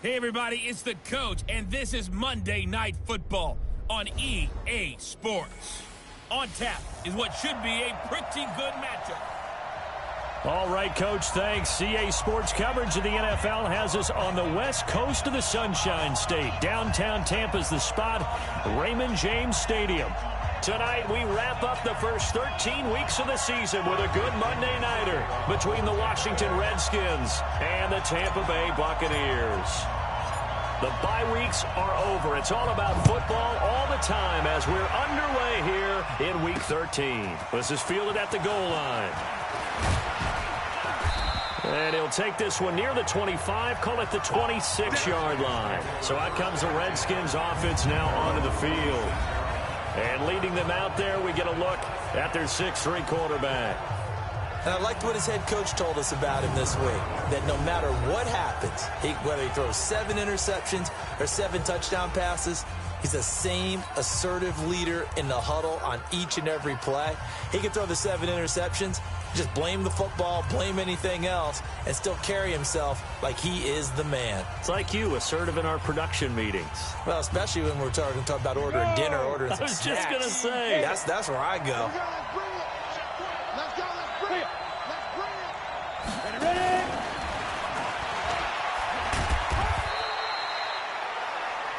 Hey, everybody, it's the coach, and this is Monday Night Football on EA Sports. On tap is what should be a pretty good matchup. All right, Coach, thanks. EA Sports coverage of the NFL has us on the west coast of the Sunshine State. Downtown Tampa's the spot, Raymond James Stadium. Tonight, we wrap up the first 13 weeks of the season with a good Monday nighter between the Washington Redskins and the Tampa Bay Buccaneers. The bye weeks are over. It's all about football all the time as we're underway here in Week 13. This is fielded at the goal line. And he'll take this one near the 25, call it the 26-yard line. So out comes the Redskins offense now onto the field. And leading them out there, we get a look at their 6'3" quarterback. And I liked what his head coach told us about him this week, that no matter what happens, whether he throws 7 interceptions or 7 touchdown passes, he's the same assertive leader in the huddle on each and every play. He can throw the 7 interceptions, just blame the football, blame anything else, and still carry himself like he is the man. It's like you, assertive in our production meetings. Well, especially when we're talking about ordering dinner, ordering some snacks. I was just going to say. That's where I go. Let's go, let's bring it. Let's bring it. Ready?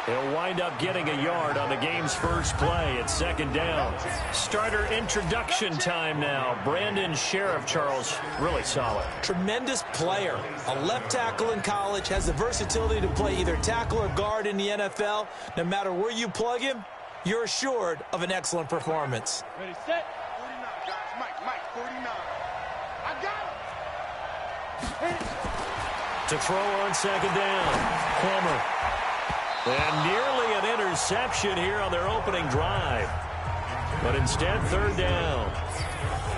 He'll wind up getting a yard on the game's first play at second down. Starter introduction time now. Brandon Sheriff, Charles, really solid. Tremendous player. A left tackle in college, has the versatility to play either tackle or guard in the NFL. No matter where you plug him, you're assured of an excellent performance. Ready, set. 49, guys. Mike, 49. I got it. To throw on second down. Plummer. And nearly an interception here on their opening drive. But instead, third down.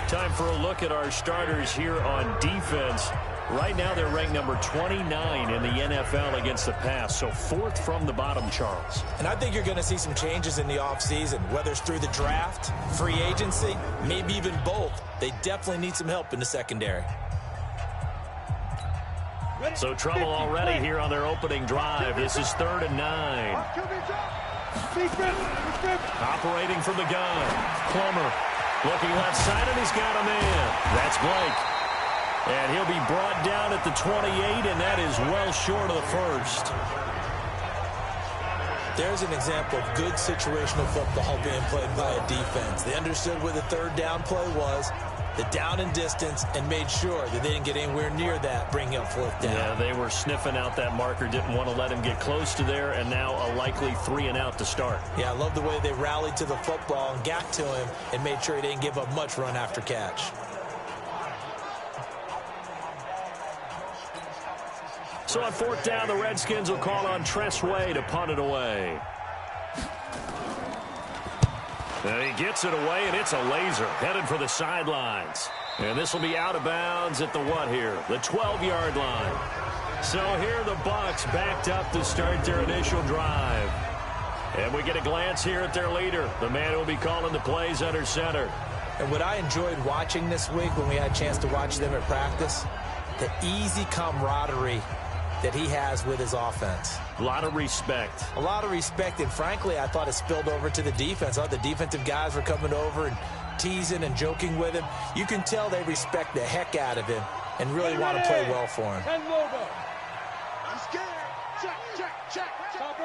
Time for a look at our starters here on defense. Right now, they're ranked number 29 in the NFL against the pass. So 4th from the bottom, Charles. And I think you're going to see some changes in the offseason, whether it's through the draft, free agency, maybe even both. They definitely need some help in the secondary. So trouble already here on their opening drive. This is 3rd and 9. Operating from the gun. Plummer looking left side, and he's got a man. That's Blake. And he'll be brought down at the 28, and that is well short of the first. There's an example of good situational football being played by a defense. They understood where the third down play was, the down and distance, and made sure that they didn't get anywhere near that, bringing up 4th down. Yeah, they were sniffing out that marker, didn't want to let him get close to there, and now a likely 3 and out to start. Yeah, I love the way they rallied to the football and got to him and made sure he didn't give up much run after catch. So on 4th down, the Redskins will call on Tress Way to punt it away. And he gets it away, and it's a laser headed for the sidelines. And this will be out of bounds at the what here? The 12-yard line. So here the Bucs backed up to start their initial drive. And we get a glance here at their leader, the man who will be calling the plays under center. And what I enjoyed watching this week when we had a chance to watch them at practice, the easy camaraderie that he has with his offense. A lot of respect. A lot of respect, and frankly, I thought it spilled over to the defense. I thought the defensive guys were coming over and teasing and joking with him. You can tell they respect the heck out of him and really want to play well for him. 10 logo. I'm scared. Check. Topper.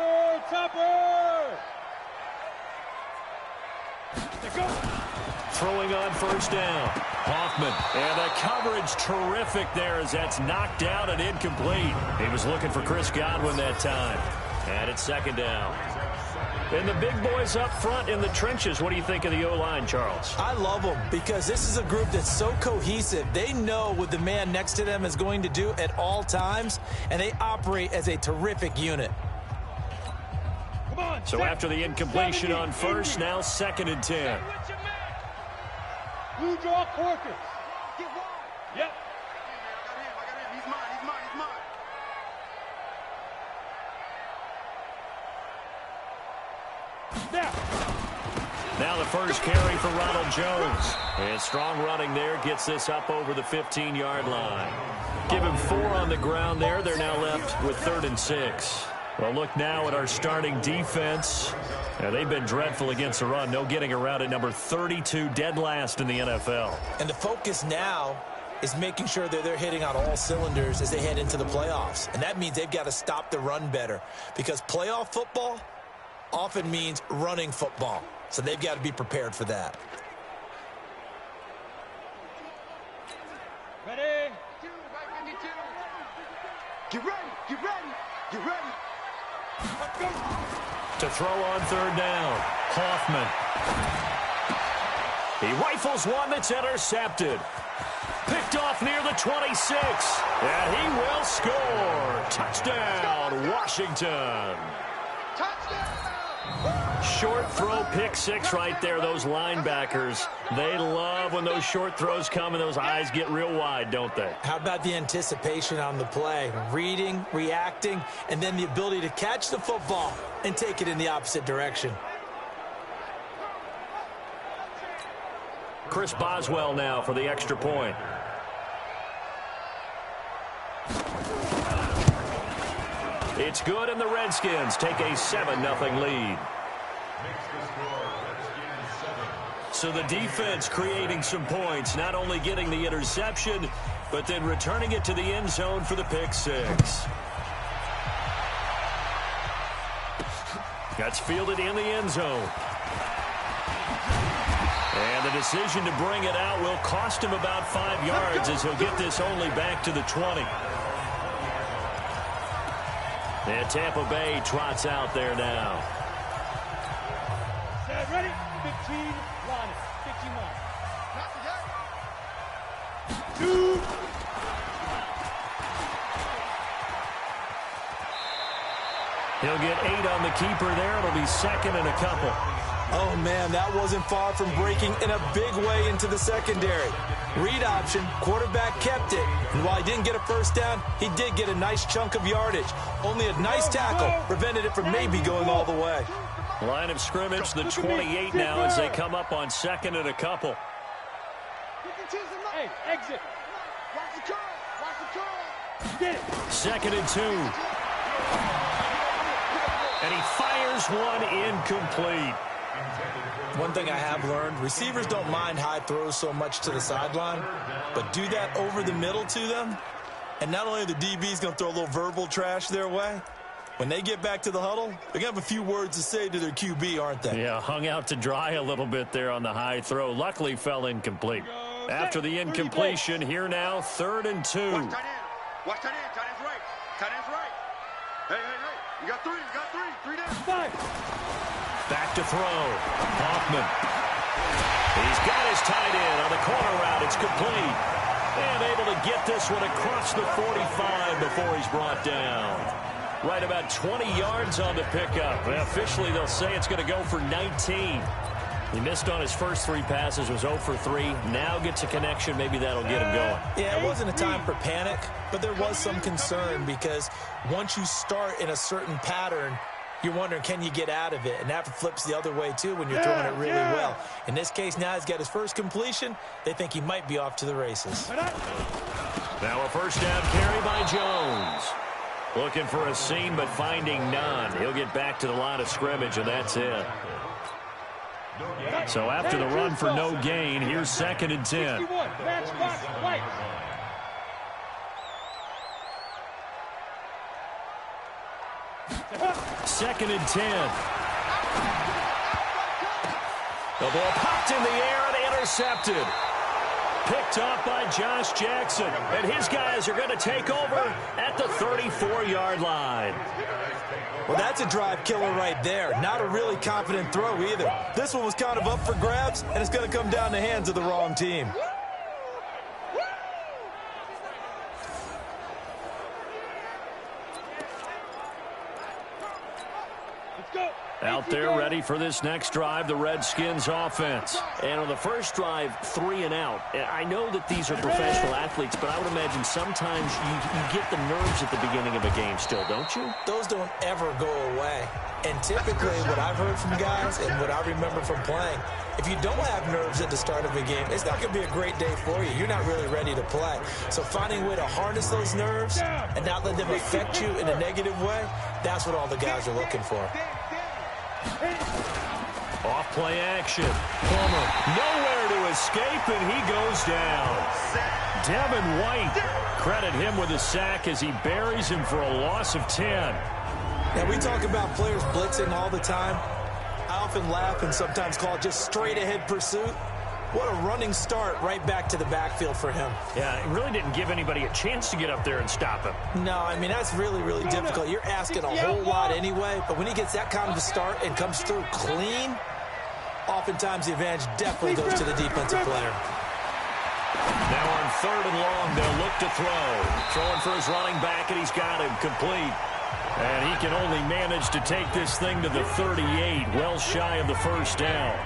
Throwing on 1st down. Hoffman. And the coverage terrific there as that's knocked down and incomplete. He was looking for Chris Godwin that time. And it's 2nd down. And the big boys up front in the trenches. What do you think of the O-line, Charles? I love them because this is a group that's so cohesive. They know what the man next to them is going to do at all times, and they operate as a terrific unit. So after the incompletion on 1st, now 2nd and 10. Blue draw Corkers. Get wide. Yep. I got him. He's mine. Now the first carry for Ronald Jones. And strong running there gets this up over the 15-yard line. Give him 4 on the ground there. They're now left with 3rd and 6. Well, look now at our starting defense. They've been dreadful against the run. No getting around it. Number 32, dead last in the NFL. And the focus now is making sure that they're hitting on all cylinders as they head into the playoffs. And that means they've got to stop the run better, because playoff football often means running football. So they've got to be prepared for that. Ready? Get ready, get ready, get ready. Let's go. To throw on 3rd down, Hoffman. He rifles one that's intercepted. Picked off near the 26. And he will score. Touchdown, Washington. Short throw, pick 6 right there. Those linebackers, they love when those short throws come and those eyes get real wide, don't they? How about the anticipation on the play? Reading, reacting, and then the ability to catch the football and take it in the opposite direction. Chris Boswell now for the extra point. It's good, and the Redskins take a 7-0 lead. So the defense creating some points, not only getting the interception, but then returning it to the end zone for the pick 6. That's fielded in the end zone. And the decision to bring it out will cost him about 5 yards, as he'll get this only back to the 20. And Tampa Bay trots out there now. Set, ready? 15, line it. 15 line. Two. He'll get 8 on the keeper there. It'll be 2nd and a couple. Oh, man, that wasn't far from breaking in a big way into the secondary. Read option, quarterback kept it. And while he didn't get a first down, he did get a nice chunk of yardage. Only a nice tackle prevented it from maybe going all the way. Line of scrimmage, the 28 now as they come up on 2nd and a couple. Hey, exit. Watch the curl. Watch the curl. Get it. 2nd and 2. And he fires one incomplete. One thing I have learned, receivers don't mind high throws so much to the sideline, but do that over the middle to them, and not only are the DBs going to throw a little verbal trash their way, when they get back to the huddle, they're going to have a few words to say to their QB, aren't they? Yeah, hung out to dry a little bit there on the high throw. Luckily fell incomplete. After the incompletion, here now, 3rd and 2. Watch tight end. Watch tight end. Tight end's right. Tight end's right. Hey, hey, hey. You got 3. You got 3. 3 down. 5. Back to throw. Hoffman. He's got his tight end on the corner route. It's complete. And able to get this one across the 45 before he's brought down. Right about 20 yards on the pickup. And officially, they'll say it's going to go for 19. He missed on his first 3 passes, was 0 for 3. Now gets a connection. Maybe that'll get him going. Yeah, it wasn't a time for panic, but there was some concern because once you start in a certain pattern, you're wondering, can you get out of it? And that flips the other way, too, when you're throwing it really well. In this case, now he's got his first completion. They think he might be off to the races. Now a first down carry by Jones. Looking for a seam, but finding none. He'll get back to the line of scrimmage, and that's it. So after the run for no gain, here's 2nd and 10. Second and 10. The ball popped in the air and intercepted. Picked off by Josh Jackson. And his guys are going to take over at the 34-yard line. Well, that's a drive killer right there. Not a really confident throw either. This one was kind of up for grabs, and it's going to come down the hands of the wrong team. Out there ready for this next drive, the Redskins offense. And on the first drive, 3 and out. I know that these are professional athletes, but I would imagine sometimes you get the nerves at the beginning of a game still, don't you? Those don't ever go away. And typically what I've heard from guys and what I remember from playing, if you don't have nerves at the start of a game, it's not going to be a great day for you. You're not really ready to play. So finding a way to harness those nerves and not let them affect you in a negative way, that's what all the guys are looking for. Off play action. Plummer nowhere to escape, and he goes down. Devin White, credit him with a sack as he buries him for a loss of 10. Now, we talk about players blitzing all the time. I often laugh and sometimes call it just straight-ahead pursuit. What a running start right back to the backfield for him. Yeah, it really didn't give anybody a chance to get up there and stop him. No, I mean, that's really, really difficult. You're asking a whole lot anyway, but when he gets that kind of a start and comes through clean, oftentimes the advantage definitely goes to the defensive player. Now on 3rd and long, they'll look to throw. Throwing for his running back, and he's got him complete. And he can only manage to take this thing to the 38, well shy of the first down.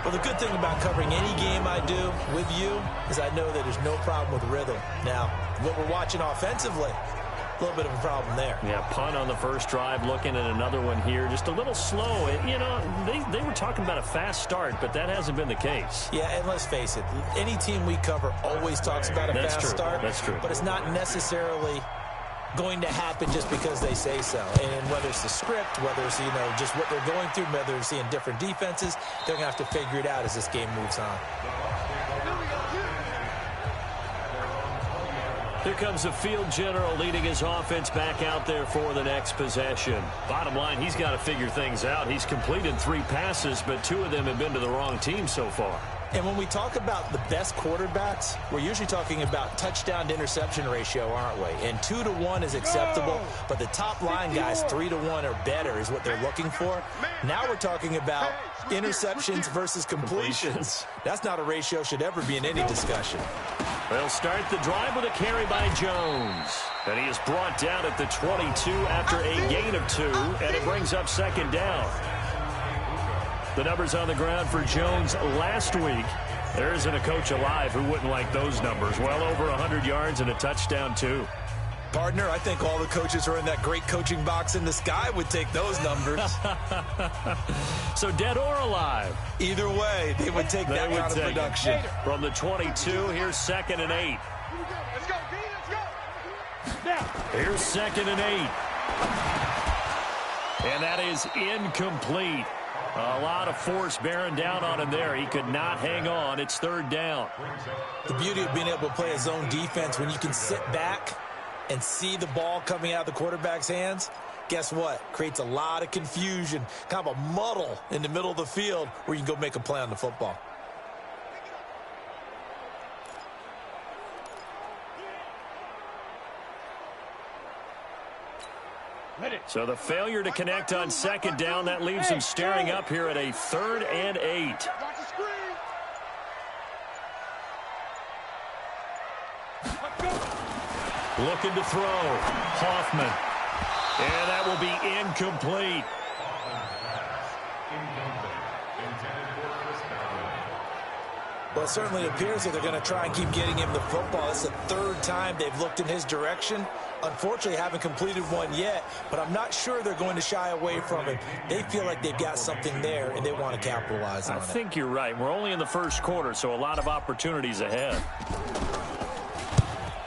Well, the good thing about covering any game I do with you is I know that there's no problem with rhythm. Now, what we're watching offensively, a little bit of a problem there. Yeah, punt on the first drive, looking at another one here. Just a little slow. You know, they were talking about a fast start, but that hasn't been the case. Yeah, and let's face it, any team we cover always talks about a fast start. That's true. But it's not necessarily going to happen just because they say so. And whether it's the script, whether it's, you know, just what they're going through, whether they're seeing different defenses, they're going to have to figure it out as this game moves on. Here comes the field general leading his offense back out there for the next possession. Bottom line, he's got to figure things out. He's completed 3 passes, but 2 of them have been to the wrong team so far. And when we talk about the best quarterbacks, we're usually talking about touchdown to interception ratio, aren't we? And 2 to 1 is acceptable, but the top line guys, 3 to 1 or better is what they're looking for. Now we're talking about interceptions versus completions. That's not a ratio should ever be in any discussion. They'll start the drive with a carry by Jones. And he is brought down at the 22 after a gain of 2, and it brings up 2nd down. The numbers on the ground for Jones last week. There isn't a coach alive who wouldn't like those numbers. Well over 100 yards and a touchdown, too. Partner, I think all the coaches who are in that great coaching box in the sky would take those numbers. So dead or alive? Either way, they would take that kind of production. From the 22, here's 2nd and 8. Let's go, D, let's go. Now. Here's 2nd and 8. And that is incomplete. A lot of force bearing down on him there. He could not hang on. It's 3rd down. The beauty of being able to play a zone defense when you can sit back and see the ball coming out of the quarterback's hands, guess what? Creates a lot of confusion, kind of a muddle in the middle of the field where you can go make a play on the football. So the failure to connect on 2nd down, that leaves him staring up here at a 3rd and 8. Watch the screen. Let's go. Looking to throw. Hoffman. And that will be incomplete. Well, it certainly appears that they're going to try and keep getting him the football. It's the 3rd time they've looked in his direction. Unfortunately, haven't completed one yet, but I'm not sure they're going to shy away from it. They feel like they've got something there, and they want to capitalize on it. I think you're right. We're only in the 1st quarter, so a lot of opportunities ahead.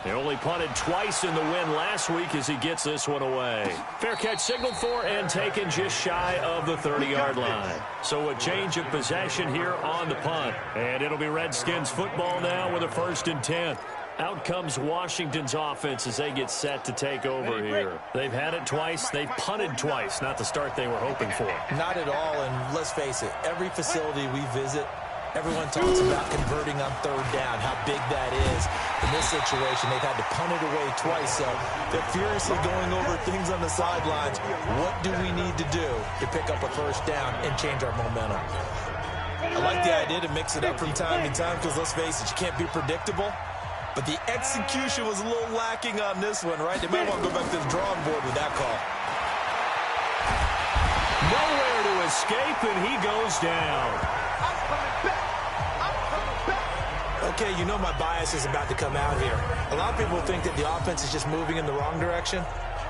They only punted twice in the win last week as he gets this one away. Fair catch signaled for and taken just shy of the 30-yard line. So a change of possession here on the punt. And it'll be Redskins football now with a 1st and 10. Out comes Washington's offense as they get set to take over here. They've had it twice. They've punted twice. Not the start they were hoping for. Not at all, and let's face it, every facility we visit, everyone talks about converting on 3rd down, how big that is. In this situation, they've had to punt it away twice, so they're furiously going over things on the sidelines. What do we need to do to pick up a 1st down and change our momentum? I like the idea to mix it up from time to time because, let's face it, you can't be predictable. But the execution was a little lacking on this one, right? They might want to go back to the drawing board with that call. Nowhere to escape, and he goes down. Okay, you know my bias is about to come out here. A lot of people think that the offense is just moving in the wrong direction.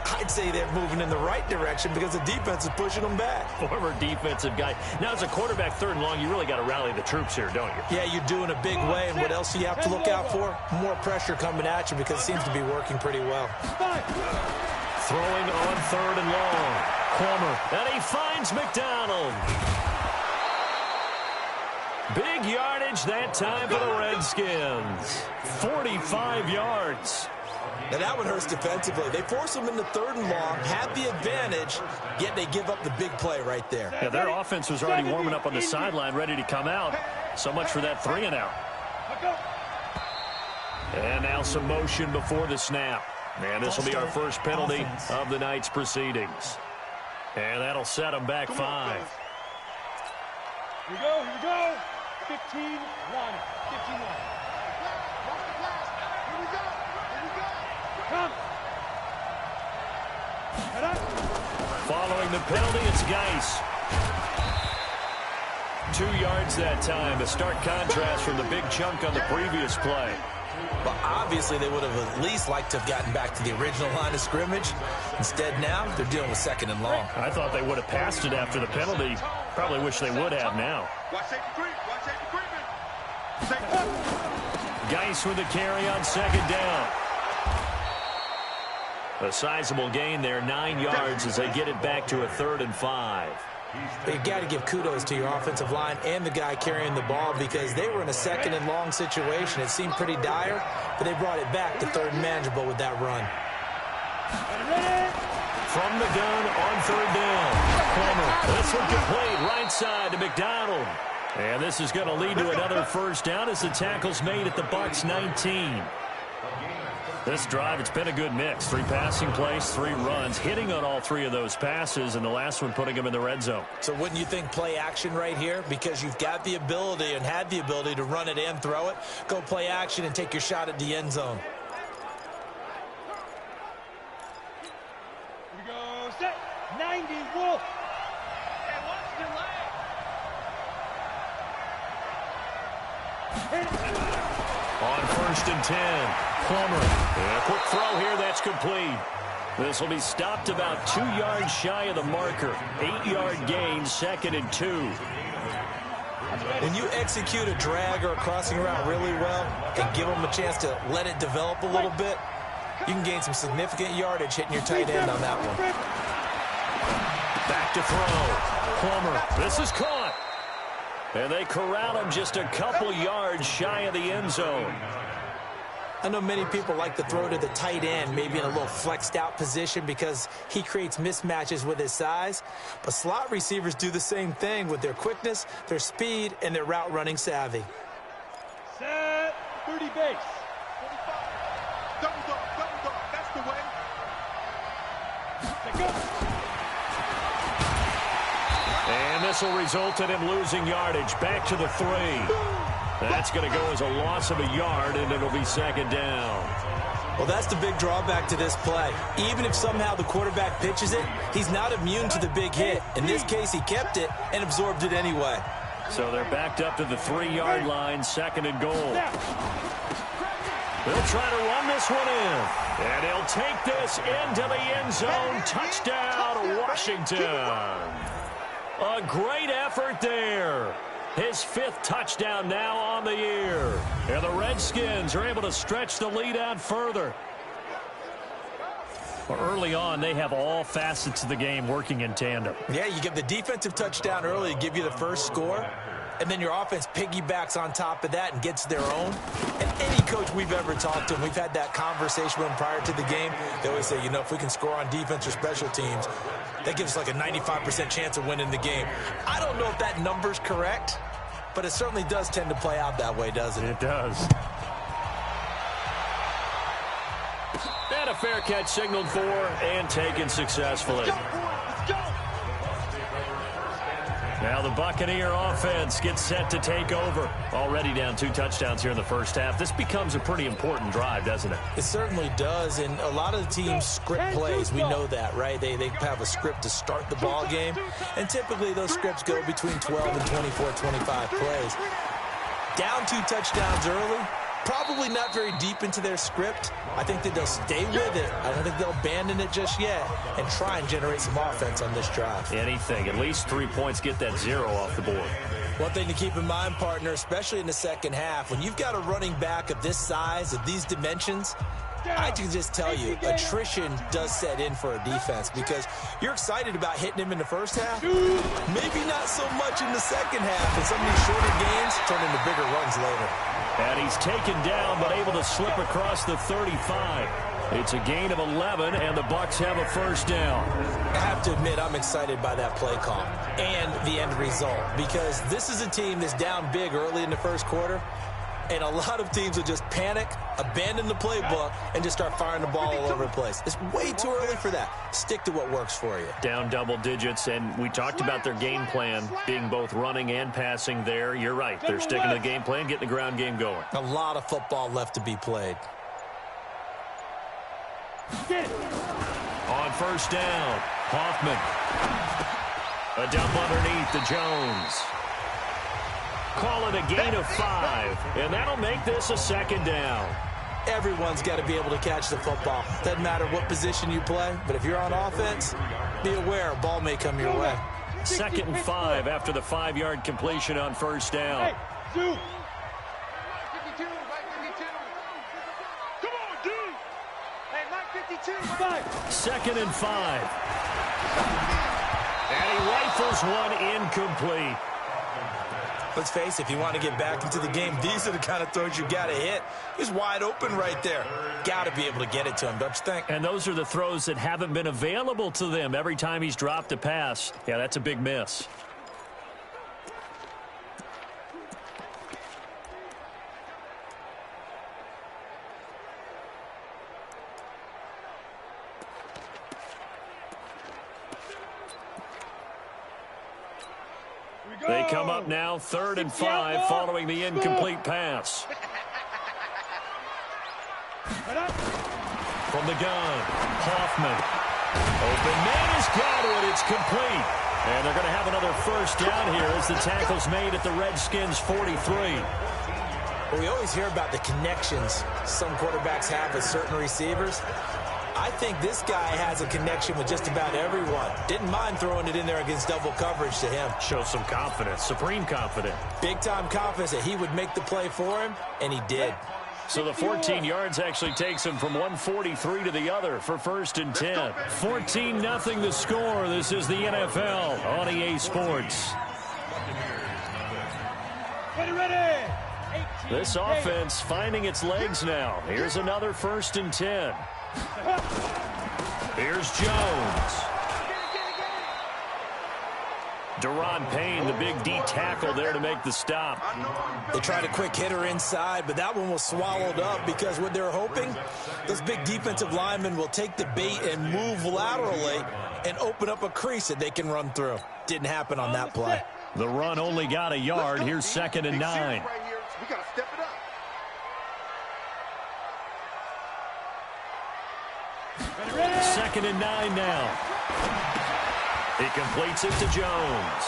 I'd say they're moving in the right direction because the defense is pushing them back. Former defensive guy. Now, as a quarterback, 3rd and long, you really got to rally the troops here, don't you? Yeah, you do in a big way. And what else do you have to look out for? More pressure coming at you because it seems to be working pretty well. Throwing on 3rd and long. Plummer. And he finds McDonald. Big yardage that time for the Redskins. 45 yards. Now that one hurts defensively. They force them into 3rd and long, have the advantage, yet they give up the big play right there. Yeah, their offense was already warming up on the sideline, ready to come out. So much for that 3 and out. And now some motion before the snap. And this will be our first penalty of the night's proceedings. And that'll set them back 5. Here we go. 15-1. 15-1. Come. Following the penalty, it's Geis. 2 yards that time. A stark contrast from the big chunk on the previous play. Well, obviously, they would have at least liked to have gotten back to the original line of scrimmage. Instead, now, they're dealing with 2nd and long. I thought they would have passed it after the penalty. Probably wish they would have now. Watch safety creep. Watch safety creeping. Geis with the carry on 2nd down. A sizable gain there, 9 yards as they get it back to a 3rd and 5. But you've got to give kudos to your offensive line and the guy carrying the ball because they were in a 2nd and long situation. It seemed pretty dire, but they brought it back to 3rd and manageable with that run. From the gun on 3rd down. Plummer. This one complete right side to McDonald. And this is going to lead to another 1st down as the tackle's made at the Bucs 19. This drive, it's been a good mix. 3 passing plays, 3 runs, hitting on all 3 of those passes, and the last one putting them in the red zone. So wouldn't you think play action right here? Because you've got the ability and had the ability to run it and throw it. Go play action and take your shot at the end zone. Here we go. Set. 90. Wolf. And watch the leg. On 1st and 10, Plummer. And a quick throw here, that's complete. This will be stopped about 2 yards shy of the marker. 8-yard gain, 2nd and 2. When you execute a drag or a crossing route really well and give them a chance to let it develop a little bit, you can gain some significant yardage hitting your tight end on that one. Back to throw. Plummer. This is caught. And they corral him just a couple yards shy of the end zone. I know many people like to throw to the tight end, maybe in a little flexed out position because he creates mismatches with his size. But slot receivers do the same thing with their quickness, their speed, and their route running savvy. Set. 30 base. 45. Double dog. That's the way. Take go. And this will result in him losing yardage. Back to the 3. That's going to go as a loss of a yard, and it'll be 2nd down. Well, that's the big drawback to this play. Even if somehow the quarterback pitches it, he's not immune to the big hit. In this case, he kept it and absorbed it anyway. So they're backed up to the 3-yard line, 2nd and goal. They'll try to run this one in. And he'll take this into the end zone. Touchdown, Washington. A great effort there. His 5th touchdown now on the year. And the Redskins are able to stretch the lead out further. Well, early on, they have all facets of the game working in tandem. Yeah, you get the defensive touchdown early to give you the first score, and then your offense piggybacks on top of that and gets their own. And any coach we've ever talked to, and we've had that conversation with them prior to the game, they always say, you know, if we can score on defense or special teams, that gives us like a 95% chance of winning the game. I don't know if that number's correct, but it certainly does tend to play out that way, doesn't it? It does. And a fair catch signaled for and taken successfully. Now the Buccaneer offense gets set to take over. Already down 2 touchdowns here in the first half. This becomes a pretty important drive, doesn't it? It certainly does, and a lot of the teams script plays. We know that, right? They have a script to start the ball game, and typically those scripts go between 12 and 24, 25 plays. Down 2 touchdowns early, probably not very deep into their script. I think that they'll stay with it. I don't think they'll abandon it just yet and try and generate some offense on this drive. Anything. At least 3 points. Get that 0 off the board. One thing to keep in mind, partner, especially in the second half, when you've got a running back of this size, of these dimensions, I can just tell you, attrition does set in for a defense because you're excited about hitting him in the first half. Maybe not so much in the second half, and some of these shorter gains turn into bigger runs later. And he's taken down, but able to slip across the 35. It's a gain of 11, and the Bucs have a first down. I have to admit, I'm excited by that play call and the end result because this is a team that's down big early in the first quarter, and a lot of teams will just panic, abandon the playbook, and just start firing the ball all over the place. It's way too early for that. Stick to what works for you. Down double digits, and we talked about their game plan being both running and passing there. You're right. They're sticking to the game plan, getting the ground game going. A lot of football left to be played. On first down, Hoffman. A dump underneath to Jones. Call it a gain of 5, and that'll make this a second down. Everyone's got to be able to catch the football. Doesn't matter what position you play, but if you're on offense, be aware a ball may come your way. 2nd and 5 after the 5-yard completion on first down. Hey, dude. Come on, dude. Hey, Mike 52. 2nd and 5. And he rifles one incomplete. Let's face it, if you want to get back into the game, these are the kind of throws you got to hit. He's wide open right there. Got to be able to get it to him, don't you think? And those are the throws that haven't been available to them every time he's dropped a pass. Yeah, that's a big miss. They come up now 3rd and 5 following the incomplete pass. From the gun, Hoffman. Open man has got it. It's complete. And they're going to have another first down here as the tackle's made at the Redskins' 43. Well, we always hear about the connections some quarterbacks have with certain receivers. I think this guy has a connection with just about everyone. Didn't mind throwing it in there against double coverage to him. Shows some confidence, supreme confidence. Big-time confidence that he would make the play for him, and he did. So the 14 yards actually takes him from 143 to the other for 1st and 10. 14-0 the score. This is the NFL on EA Sports. Ready. This offense finding its legs now. Here's another 1st and 10. Here's Jones. Deron Payne, the big D tackle there to make the stop. They tried a quick hitter inside, but that one was swallowed up because what they're hoping, those big defensive linemen will take the bait and move laterally and open up a crease that they can run through. Didn't happen on that play. The run only got a yard. Here's 2nd and 9. We got to step it up. 2nd and 9 now. He completes it to Jones.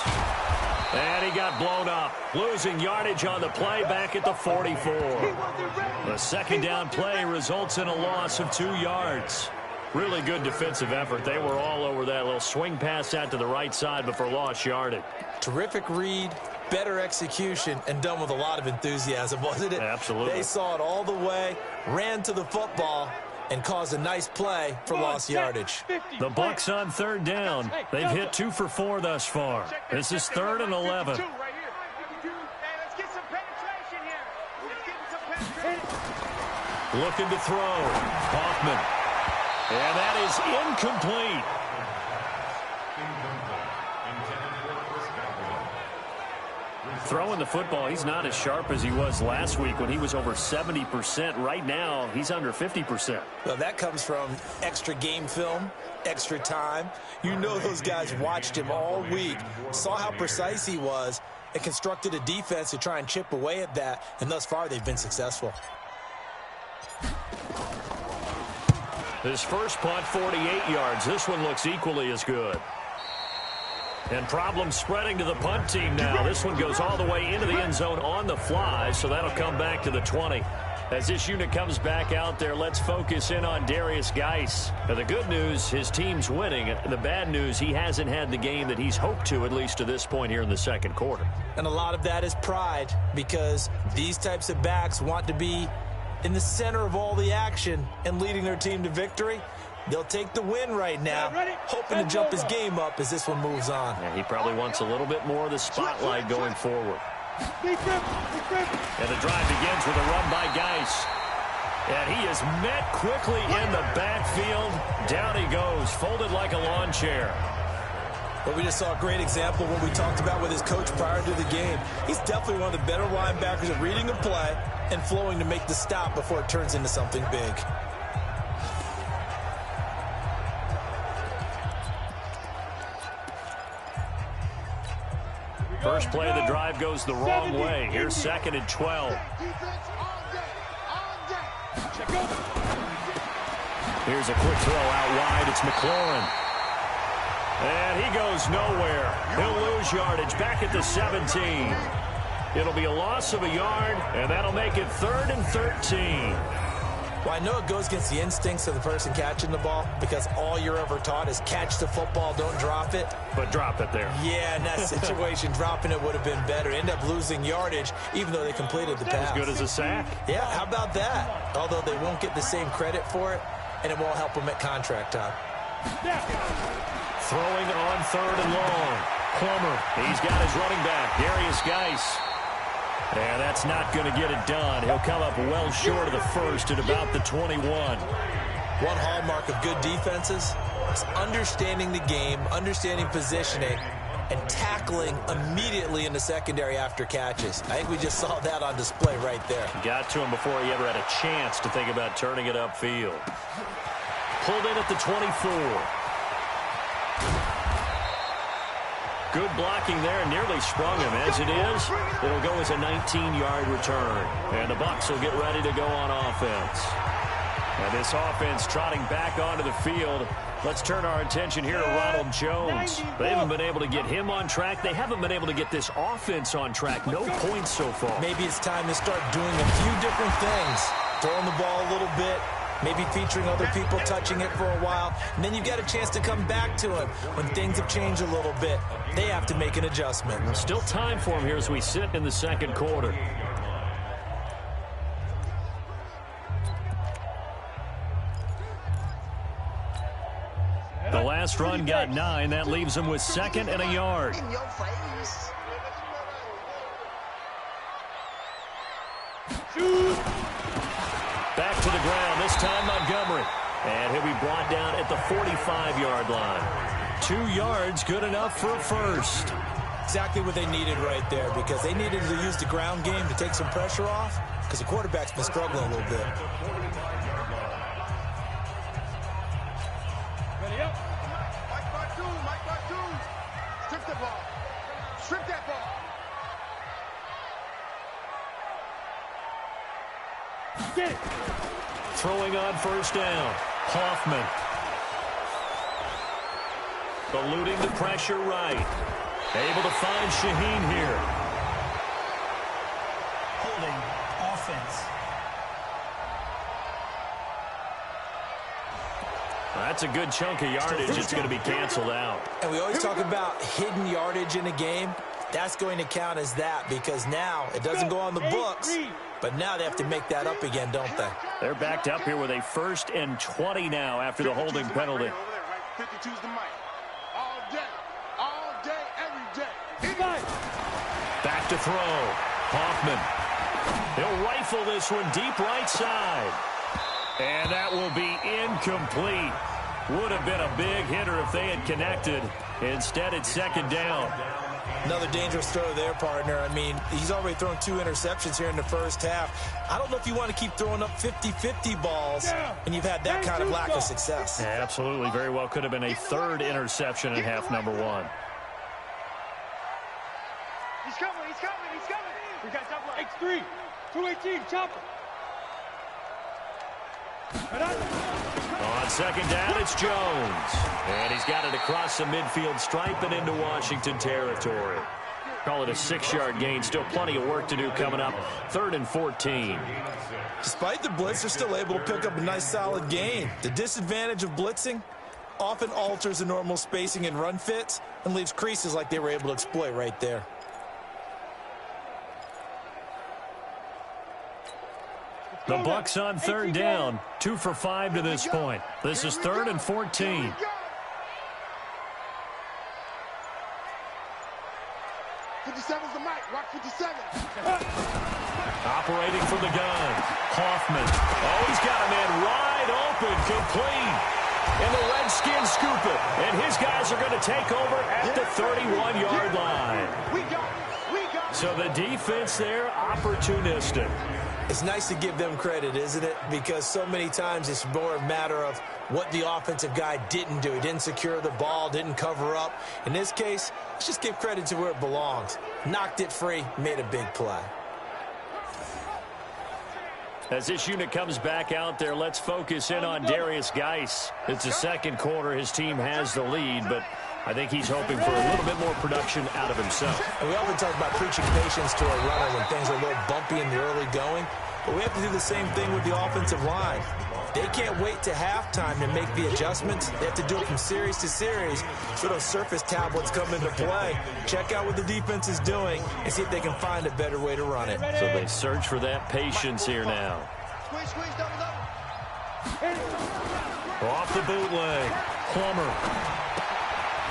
And he got blown up. Losing yardage on the play back at the 44. The 2nd down play results in a loss of 2 yards. Really good defensive effort. They were all over that little swing pass out to the right side before lost yardage. Terrific read, better execution, and done with a lot of enthusiasm, wasn't it? Absolutely. They saw it all the way, ran to the football, and caused a nice play for lost yardage. The Bucs on 3rd down. They've hit 2 for 4 thus far. This is 3rd and 11. Looking to throw. Hoffman. And that is incomplete. Throwing the football, he's not as sharp as he was last week when he was over 70%. Right now, he's under 50%. Well, that comes from extra game film, extra time. You know those guys watched him all week, saw how precise he was, and constructed a defense to try and chip away at that, and thus far they've been successful. His first punt, 48 yards. This one looks equally as good. And problems spreading to the punt team now. This one goes all the way into the end zone on the fly, so that'll come back to the 20. As this unit comes back out there, let's focus in on Darius Geis. Now, the good news, his team's winning. The bad news, he hasn't had the game that he's hoped to, at least to this point here in the second quarter. And a lot of that is pride, because these types of backs want to be in the center of all the action and leading their team to victory. They'll take the win right now, hoping to jump his game up as this one moves on. Yeah, he probably wants a little bit more of the spotlight going forward. And the drive begins with a run by Geis. And he is met quickly in the backfield. Down he goes, folded like a lawn chair. But we just saw a great example of what we talked about with his coach prior to the game. He's definitely one of the better linebackers at reading a play and flowing to make the stop before it turns into something big. First play of the drive goes the wrong way. Here's 2nd and 12. Here's a quick throw out wide. It's McLaurin. And he goes nowhere. He'll lose yardage back at the 17. It'll be a loss of a yard, and that'll make it 3rd and 13. Well, I know it goes against the instincts of the person catching the ball, because all you're ever taught is catch the football, don't drop it. But drop it there. Yeah, in that situation, dropping it would have been better. End up losing yardage, even though they completed the pass. As good as a sack. Yeah, how about that? Although they won't get the same credit for it, and it won't help them at contract time. Throwing on 3rd and long. Plummer, he's got his running back, Darius Geis. And that's not going to get it done. He'll come up well short of the first at about the 21. One hallmark of good defenses is understanding the game, understanding positioning, and tackling immediately in the secondary after catches. I think we just saw that on display right there. Got to him before he ever had a chance to think about turning it upfield. Pulled in at the 24. Good blocking there, nearly sprung him. As it is, it'll go as a 19-yard return. And the Bucs will get ready to go on offense. And this offense trotting back onto the field. Let's turn our attention here to Ronald Jones. They haven't been able to get him on track. They haven't been able to get this offense on track. No points so far. Maybe it's time to start doing a few different things. Throwing the ball a little bit. Maybe featuring other people touching it for a while. And then you get a chance to come back to him when things have changed a little bit. They have to make an adjustment. Still time for him here as we sit in the second quarter. The last run got 9. That leaves him with 2nd and a yard. Back to the ground, this time Montgomery. And he'll be brought down at the 45-yard line. 2 yards, good enough for a first. Exactly what they needed right there, because they needed to use the ground game to take some pressure off, because the quarterback's been struggling a little bit. Ready up. Mike by two. Strip the ball. Strip that ball. Get it. Throwing on first down. Hoffman. Eluding the pressure right. Able to find Shaheen here. Holding offense. That's a good chunk of yardage. It's going to be canceled out. And we always talk about hidden yardage in a game. That's going to count as that, because now it doesn't go on the books, but now they have to make that up again, don't they? They're backed up here with a 1st and 20 now after the holding penalty. 52's the mic. All day, every day. Back to throw. Hoffman. He'll rifle this one deep right side. And that will be incomplete. Would have been a big hitter if they had connected. Instead, it's 2nd down. Another dangerous throw there, partner. I mean, he's already thrown 2 interceptions here in the first half. I don't know if you want to keep throwing up 50-50 balls, and you've had that kind of lack of success. Yeah, absolutely. Very well could have been a 3rd interception in half number 1. He's coming, he's coming, he's coming. We got double X3, 218, chopper. On second down, it's Jones. And he's got it across the midfield stripe and into Washington territory. Call it a 6-yard gain. Still plenty of work to do coming up. 3rd and 14. Despite the blitz, they're still able to pick up a nice solid gain. The disadvantage of blitzing often alters the normal spacing and run fits and leaves creases like they were able to exploit right there. The Bucs on 3rd down. 2 for 5 to this point. This is 3rd and 14. 57's the mic. Rock 57. Operating from the gun. Hoffman. Oh, he's got a man wide open. Complete. And the Redskins scoop it. And his guys are going to take over at the 31-yard line. So the defense there, opportunistic. It's nice to give them credit, isn't it? Because so many times it's more a matter of what the offensive guy didn't do. He didn't secure the ball, didn't cover up. In this case, let's just give credit to where it belongs. Knocked it free, made a big play. As this unit comes back out there, let's focus in on Darius Geis. It's the second quarter. His team has the lead, but I think he's hoping for a little bit more production out of himself. And we often talk about preaching patience to a runner when things are a little bumpy in the early going, but we have to do the same thing with the offensive line. They can't wait to halftime to make the adjustments. They have to do it from series to series so those surface tablets come into play. Check out what the defense is doing and see if they can find a better way to run it. So they search for that patience here now. Squeeze, squeeze, double, double. Off the bootleg. Plummer.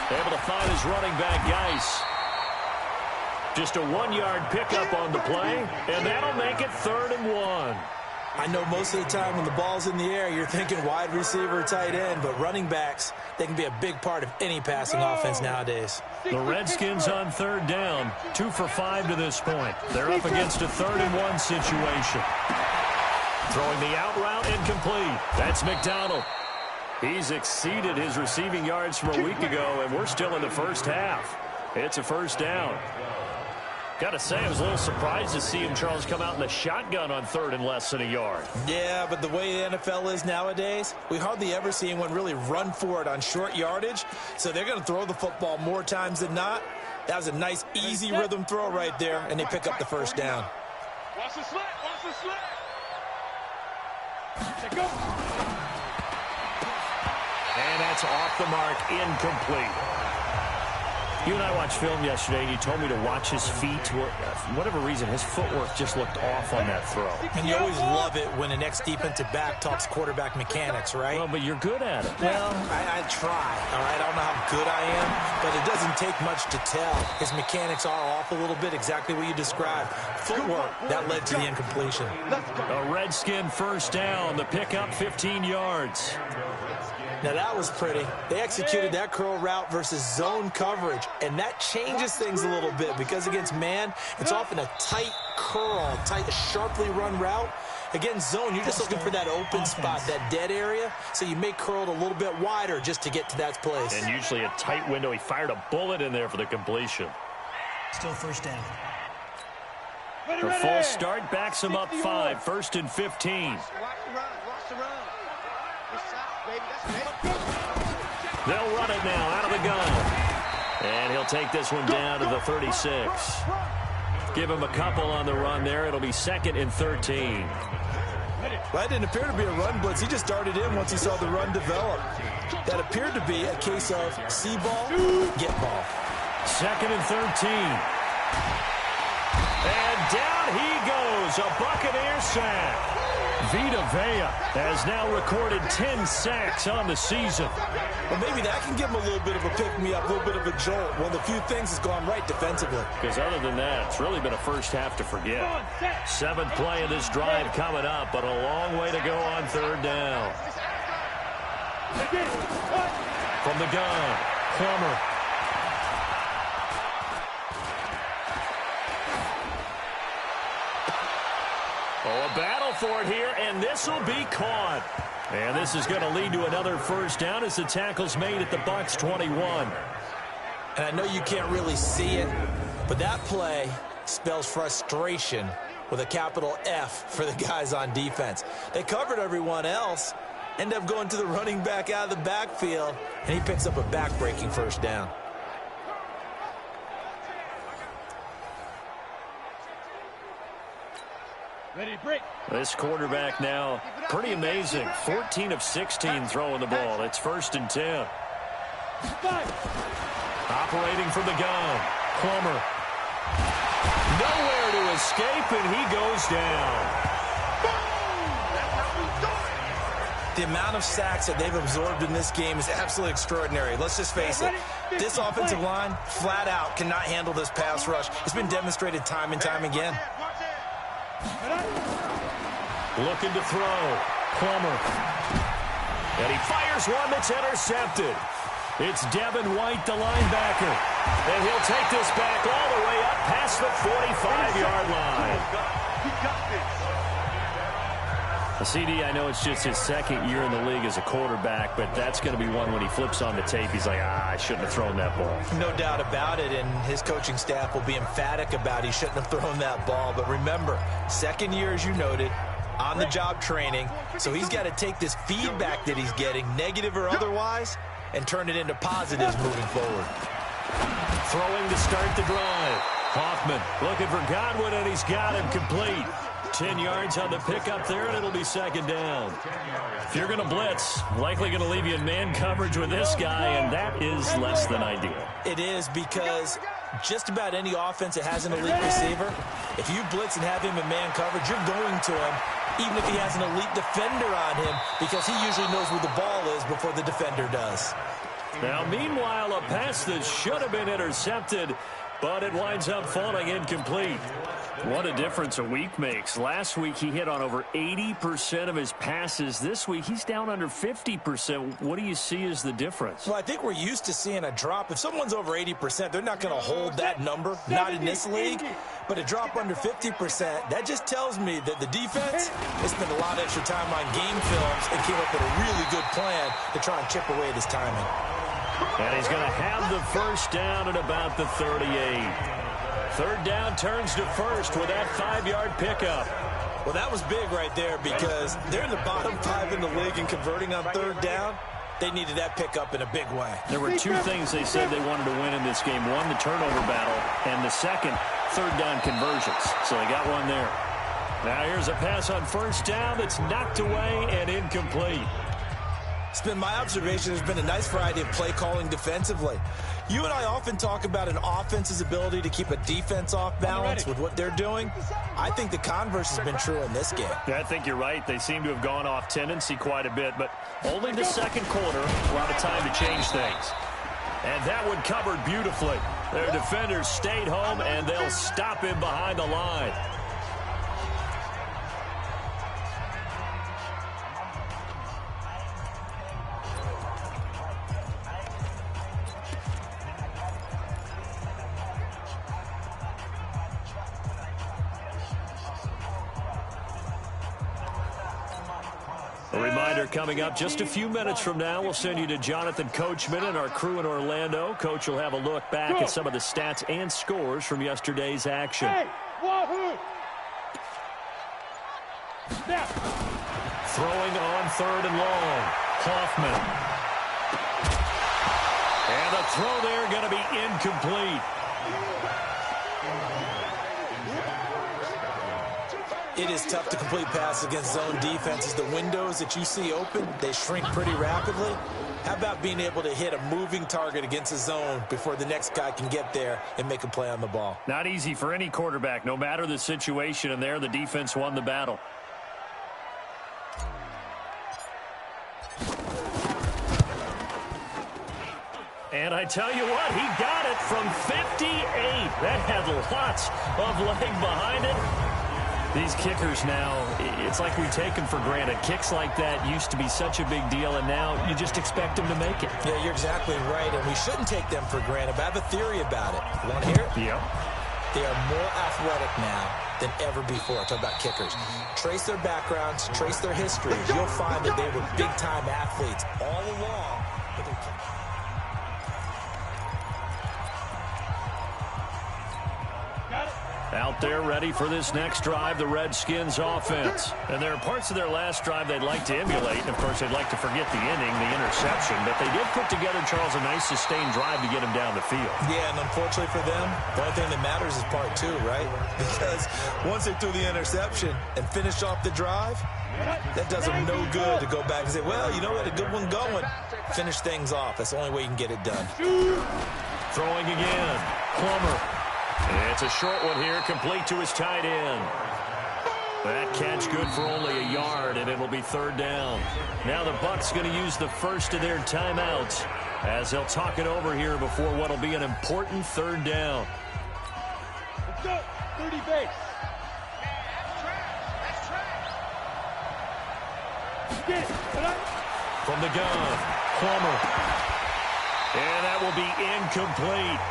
Able to find his running back, Geis. Just a 1-yard pickup on the play, and that'll make it 3rd and 1. I know most of the time when the ball's in the air, you're thinking wide receiver, tight end, but running backs, they can be a big part of any passing offense nowadays. The Redskins on 3rd down, 2 for 5 to this point. They're up against a 3rd and 1 situation. Throwing the out route incomplete. That's McDonald. He's exceeded his receiving yards from a week ago, and we're still in the first half. It's a 1st down. Got to say, I was a little surprised to see him, Charles, come out in the shotgun on 3rd and less than a yard. Yeah, but the way the NFL is nowadays, we hardly ever see anyone really run for it on short yardage, so they're going to throw the football more times than not. That was a nice, easy rhythm throw right there, and they pick up the 1st down. Watch the slant, watch the slant. Let's go. And that's off the mark, incomplete. You and I watched film yesterday, and you told me to watch his feet. For whatever reason, his footwork just looked off on that throw. And you always love it when the next defensive back talks quarterback mechanics, right? Well, but you're good at it. Well, I try, all right? I don't know how good I am, but it doesn't take much to tell. His mechanics are off a little bit, exactly what you described. Footwork, that led to the incompletion. A Redskin 1st down, the pickup 15 yards. Now, that was pretty. They executed that curl route versus zone coverage, and that changes things a little bit because against man, it's often a tight curl, tight, sharply run route. Against zone, you're just looking for that open spot, that dead area, so you may curl it a little bit wider just to get to that place. And usually a tight window. He fired a bullet in there for the completion. Still 1st down. The full start backs him up 5, 1st and 15. Watch the run, watch the run. They'll run it now out of the gun. And he'll take this one down to the 36. Give him a couple on the run there. It'll be 2nd and 13. That didn't appear to be a run blitz. He just darted in once he saw the run develop. That appeared to be a case of see ball, get ball. 2nd and 13. And down he goes. A Buccaneers sack. Vita Vea has now recorded 10 sacks on the season. Well, maybe that can give him a little bit of a pick-me-up, a little bit of a jolt. One of the few things that's gone right defensively. Because other than that, it's really been a first half to forget. 7th play of this drive coming up, but a long way to go on 3rd down. From the gun, Plummer. for it here, and this will be caught. And this is going to lead to another first down as the tackle's made at the Bucs 21. And I know you can't really see it, but that play spells frustration with a capital F for the guys on defense. They covered everyone else, end up going to the running back out of the backfield, and he picks up a back-breaking first down. Ready, break. This quarterback now, pretty amazing. 14 of 16 throwing the ball. It's 1st and 10. Operating from the gun. Plummer. Nowhere to escape, and he goes down. The amount of sacks that they've absorbed in this game is absolutely extraordinary. Let's just face it. This offensive line, flat out, cannot handle this pass rush. It's been demonstrated time and time again. Looking to throw. Plummer. And he fires one that's intercepted. It's Devin White, the linebacker. And he'll take this back all the way up past the 45-yard line. CD, I know it's just his second year in the league as a quarterback, but that's going to be one when he flips on the tape. He's like, I shouldn't have thrown that ball. No doubt about it, and his coaching staff will be emphatic about he shouldn't have thrown that ball. But remember, second year, as you noted, on-the-job training, so he's got to take this feedback that he's getting, negative or otherwise, and turn it into positives moving forward. Throwing to start the drive. Hoffman looking for Godwin, and he's got him complete. 10 yards on the pickup there, and it'll be 2nd down. If you're going to blitz, likely going to leave you in man coverage with this guy, and that is less than ideal. It is, because just about any offense that has an elite receiver, if you blitz and have him in man coverage, you're going to him, even if he has an elite defender on him, because he usually knows where the ball is before the defender does. Now, meanwhile, a pass that should have been intercepted, but it winds up falling incomplete. What a difference a week makes. Last week, he hit on over 80% of his passes. This week, he's down under 50%. What do you see as the difference? Well, I think we're used to seeing a drop. If someone's over 80%, they're not going to hold that number, not in this league. But a drop under 50%, that just tells me that the defense has spent a lot of extra time on game films and came up with a really good plan to try and chip away at his timing. And he's going to have the first down at about the 38. 3rd down turns to 1st with that 5-yard pickup. Well, that was big right there because they're in the bottom 5 in the league and converting on 3rd down. They needed that pickup in a big way. There were 2 things they said they wanted to win in this game. One, the turnover battle, and the second, 3rd down conversions. So they got one there. Now here's a pass on 1st down that's knocked away and incomplete. It's been my observation there's been a nice variety of play calling defensively. You and I often talk about an offense's ability to keep a defense off balance with what they're doing. I think the converse has been true in this game. Yeah, I think you're right. They seem to have gone off tendency quite a bit, but only the 2nd quarter, a lot of time to change things. And that one covered beautifully. Their defenders stayed home, and they'll stop him behind the line. A reminder coming up just a few minutes from now, we'll send you to Jonathan Coachman and our crew in Orlando. Coach will have a look back at some of the stats and scores from yesterday's action. Throwing on 3rd and long. Hoffman. And the throw there going to be incomplete. It is tough to complete passes against zone defenses. The windows that you see open, they shrink pretty rapidly. How about being able to hit a moving target against a zone before the next guy can get there and make a play on the ball? Not easy for any quarterback, no matter the situation, and there the defense won the battle. And I tell you what, he got it from 58. That had lots of leg behind it. These kickers now, it's like we take them for granted. Kicks like that used to be such a big deal, and now you just expect them to make it. Yeah, you're exactly right, and we shouldn't take them for granted. But I have a theory about it. You want to hear it? Yep. They are more athletic now than ever before. Talk about kickers. Trace their backgrounds, trace their histories. You'll find that they were big-time athletes all along. Out there ready for this next drive, the Redskins offense. And there are parts of their last drive they'd like to emulate. And, of course, they'd like to forget the inning, the interception. But they did put together, Charles, a nice sustained drive to get him down the field. Yeah, and unfortunately for them, the only thing that matters is part two, right? Because once they threw the interception and finished off the drive, that does them no good to go back and say, well, you know what, a good one going. Finish things off. That's the only way you can get it done. Throwing again. Plummer. It's a short one here, complete to his tight end. That catch good for only a yard, and it'll be third down. Now the Bucs going to use the first of their timeouts as they'll talk it over here before what'll be an important third down. Let's go. 30 base. Get it. From the gun, Plummer. And that will be incomplete.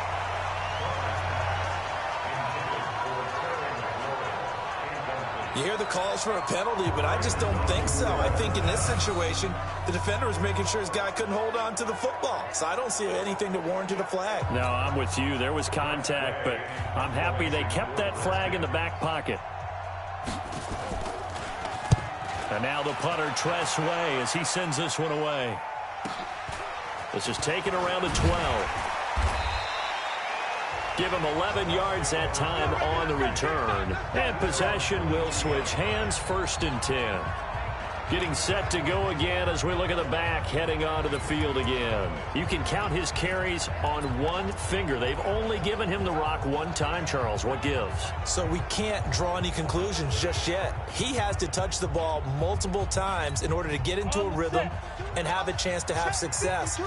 You hear the calls for a penalty, but I just don't think so. I think in this situation, the defender was making sure his guy couldn't hold on to the football. So I don't see anything that warranted a flag. No, I'm with you. There was contact, but I'm happy they kept that flag in the back pocket. And now the punter, Tress Way, as he sends this one away. This is taken around to 12. Give him 11 yards that time on the return. And possession will switch hands, 1st and 10. Getting set to go again as we look at the back, heading onto the field again. You can count his carries on one finger. They've only given him the rock one time, Charles. What gives? So we can't draw any conclusions just yet. He has to touch the ball multiple times in order to get into a rhythm and have a chance to have success.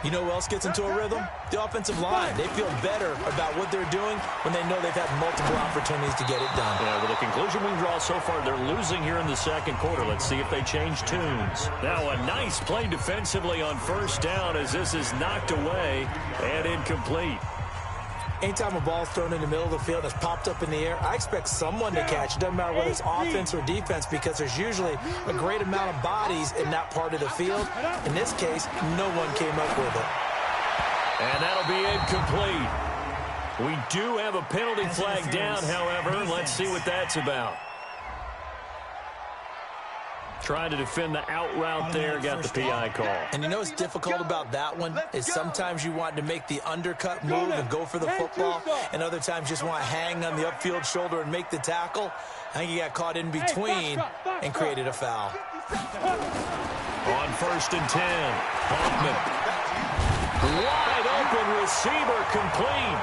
You know who else gets into a rhythm? The offensive line. They feel better about what they're doing when they know they've had multiple opportunities to get it done. Yeah, well, the conclusion we draw so far, they're losing here in the second quarter. Let's see if they change tunes. Now a nice play defensively on 1st down as this is knocked away and incomplete. Anytime a ball's thrown in the middle of the field that's popped up in the air, I expect someone to catch. It doesn't matter whether it's offense or defense because there's usually a great amount of bodies in that part of the field. In this case, no one came up with it. And that'll be incomplete. We do have a penalty flag down, however. Let's see what that's about. Trying to defend the out route there, got the PI call. And you know what's difficult about that one is sometimes you want to make the undercut move and go for the football, and other times just want to hang on the upfield shoulder and make the tackle. I think he got caught in between and created a foul. On 1st and 10, Hoffman. Wide open receiver, complete.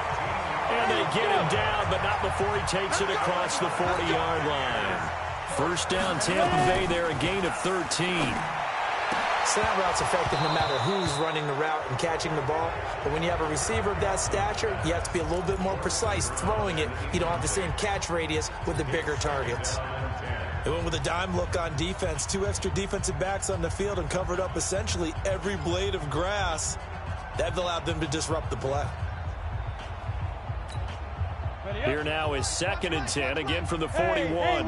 And they get him down, but not before he takes it across the 40-yard line. 1st down, Tampa Bay there, a gain of 13. Slant route's effective no matter who's running the route and catching the ball. But when you have a receiver of that stature, you have to be a little bit more precise throwing it. You don't have the same catch radius with the bigger targets. They went with a dime look on defense. 2 extra defensive backs on the field and covered up essentially every blade of grass. That allowed them to disrupt the play. Here now is 2nd and 10, again from the 41.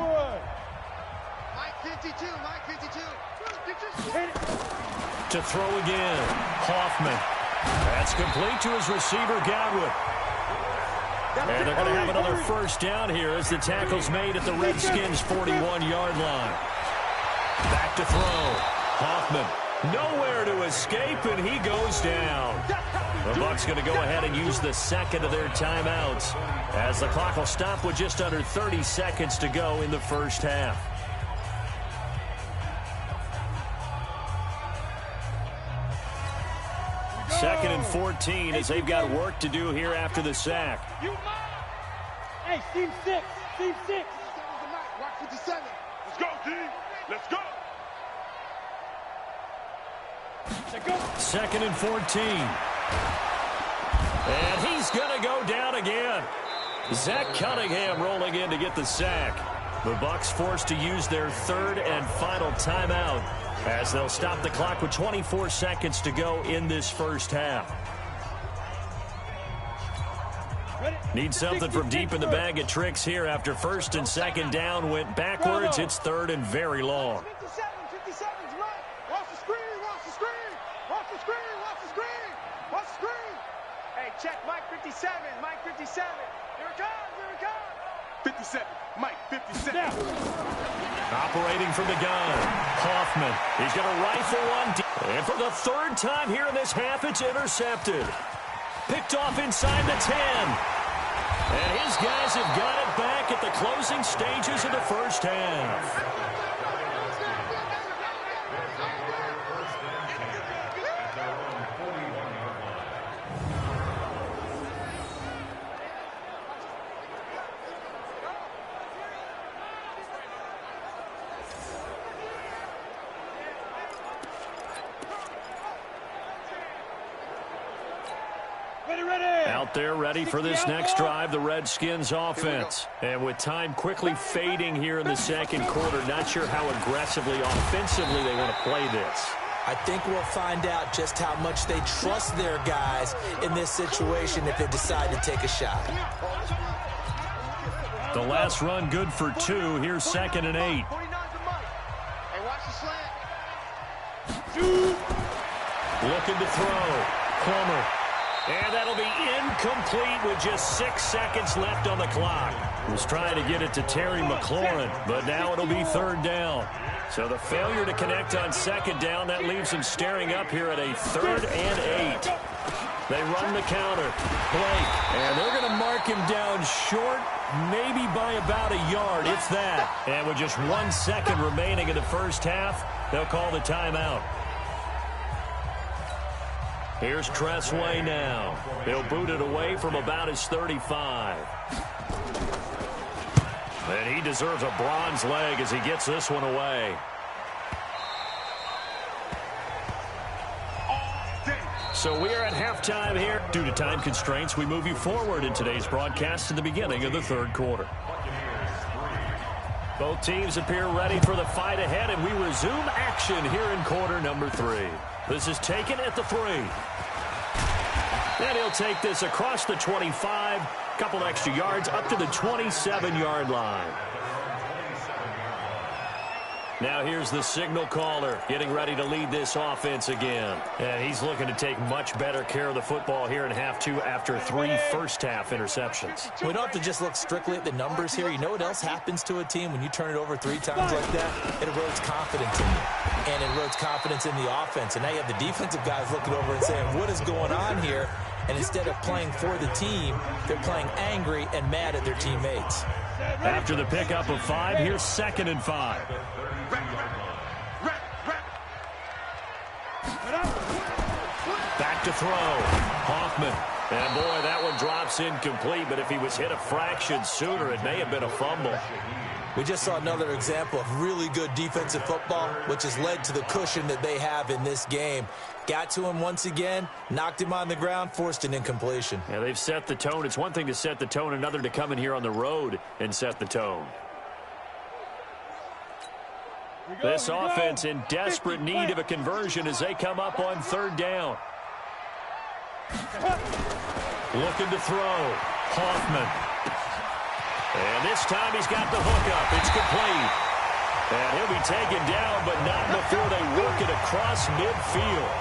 To throw again, Hoffman. That's complete to his receiver, Godwin. And they're going to have another 1st down here as the tackle's made at the Redskins' 41-yard line. Back to throw. Hoffman nowhere to escape, and he goes down. The Bucs going to go ahead and use the 2nd of their timeouts as the clock will stop with just under 30 seconds to go in the 1st half. Second and 14 as they've got work to do here after the sack. Hey, team 6. Team 6. Watch 57. Let's go, team. Let's go. 2nd and 14. And he's going to go down again. Zach Cunningham rolling in to get the sack. The Bucs forced to use their 3rd and final timeout as they'll stop the clock with 24 seconds to go in this 1st half. Need something from deep in the bag of tricks here after first and second down went backwards. It's third and very long. 57's right. Watch the screen, watch the screen. Watch the screen, watch the screen. Watch the screen. Hey, check Mike 57, Mike 57. Here it comes, here it comes. 57, Mike 57. Operating from the gun, Hoffman. He's going to rifle one. And for the third time here in this half, it's intercepted. Picked off inside the 10. And his guys have got it back at the closing stages of the first half. Out there ready for this next drive, the Redskins offense. And with time quickly fading here in the second quarter, not sure how aggressively, offensively they want to play this. I think we'll find out just how much they trust their guys in this situation if they decide to take a shot. The last run good for 2. Here's 2nd and 8. Hey, watch the slant. Looking to throw. Plummer. And that'll be incomplete with just 6 seconds left on the clock. Was trying to get it to Terry McLaurin, but now it'll be 3rd down. So the failure to connect on 2nd down, that leaves him staring up here at a 3rd and 8. They run the counter. Blake, and they're going to mark him down short, maybe by about a yard, if that. And with just 1 second remaining in the first half, they'll call the timeout. Here's Tressway now. He'll boot it away from about his 35. And he deserves a bronze leg as he gets this one away. So we are at halftime here. Due to time constraints, we move you forward in today's broadcast to the beginning of the third quarter. Both teams appear ready for the fight ahead, and we resume action here in quarter number 3. This is taken at the 3. And he'll take this across the 25, couple extra yards up to the 27-yard line. Now here's the signal caller getting ready to lead this offense again. And he's looking to take much better care of the football here in half 2 after 3 first-half interceptions. We don't have to just look strictly at the numbers here. You know what else happens to a team when you turn it over 3 times like that? It erodes confidence in you. And it erodes confidence in the offense. And now you have the defensive guys looking over and saying, what is going on here? And instead of playing for the team, they're playing angry and mad at their teammates. After the pickup of 5, here's 2nd and 5. Back to throw. Hoffman. And boy, that one drops incomplete, but if he was hit a fraction sooner, it may have been a fumble. We just saw another example of really good defensive football, which has led to the cushion that they have in this game. Got to him once again, knocked him on the ground, forced an incompletion. Yeah, they've set the tone. It's one thing to set the tone, another to come in here on the road and set the tone. This offense in desperate need of a conversion as they come up on 3rd down. Looking to throw. Hoffman. And this time he's got the hookup. It's complete. And he'll be taken down, but not before they work it across midfield.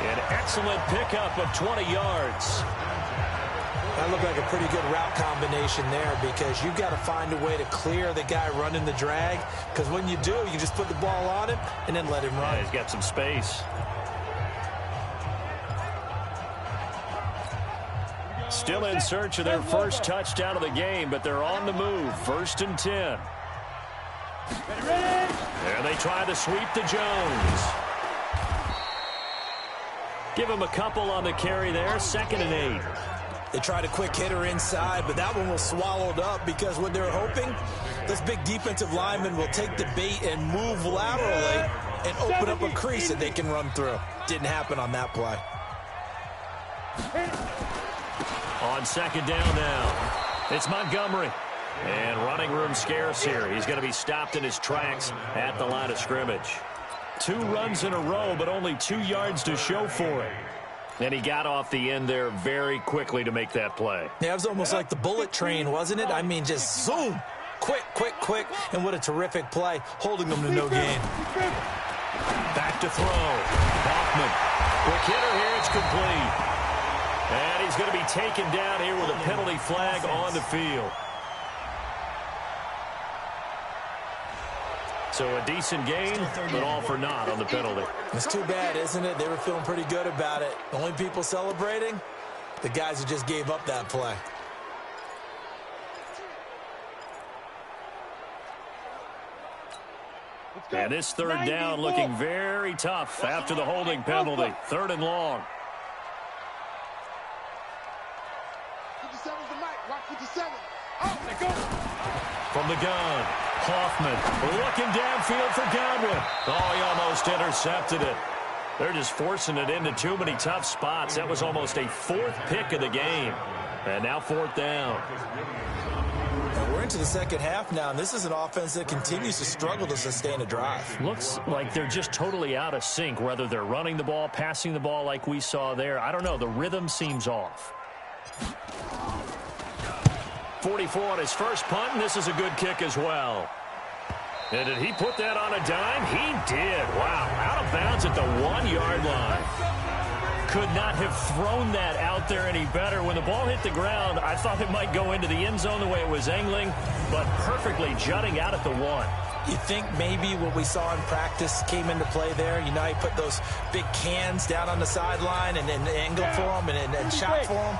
An excellent pickup of 20 yards. That looked like a pretty good route combination there because you've got to find a way to clear the guy running the drag, because when you do, you just put the ball on him and then let him run. Yeah, he's got some space. Still in search of their first touchdown of the game, but they're on the move. 1st and 10. There they try to sweep to Jones. Give him a couple on the carry there. 2nd and 8. They tried a quick hitter inside, but that one was swallowed up because what they're hoping, this big defensive lineman will take the bait and move laterally and open up a crease that they can run through. Didn't happen on that play. On 2nd down now, it's Montgomery. And running room scarce here. He's going to be stopped in his tracks at the line of scrimmage. 2 runs in a row, but only 2 yards to show for it. And he got off the end there very quickly to make that play. Yeah, it was almost like the bullet train, wasn't it? I mean, just zoom. Quick, quick, quick. And what a terrific play, holding them to no gain. Back to throw. Hoffman. Quick hitter here. It's complete. And he's going to be taken down here with a penalty flag on the field. So a decent gain, but all for naught on the penalty. It's too bad, isn't it? They were feeling pretty good about it. The only people celebrating, the guys who just gave up that play. And this third down looking very tough after the holding penalty. 3rd and long. 57's the mic. Watch 57. Oh, they go. From the gun, Hoffman looking downfield for Godwin. Oh, he almost intercepted it. They're just forcing it into too many tough spots. That was almost a 4th pick of the game. And now 4th down. And we're into the second half now, and this is an offense that continues to struggle to sustain a drive. Looks like they're just totally out of sync, whether they're running the ball, passing the ball like we saw there. I don't know. The rhythm seems off. 44 on his first punt, and this is a good kick as well. And did he put that on a dime? He did. Wow, out of bounds at the 1-yard line. Could not have thrown that out there any better. When the ball hit the ground, I thought it might go into the end zone the way it was angling, but perfectly jutting out at the 1. You think maybe what we saw in practice came into play there? You know, he put those big cans down on the sideline and angled for them and shot for them.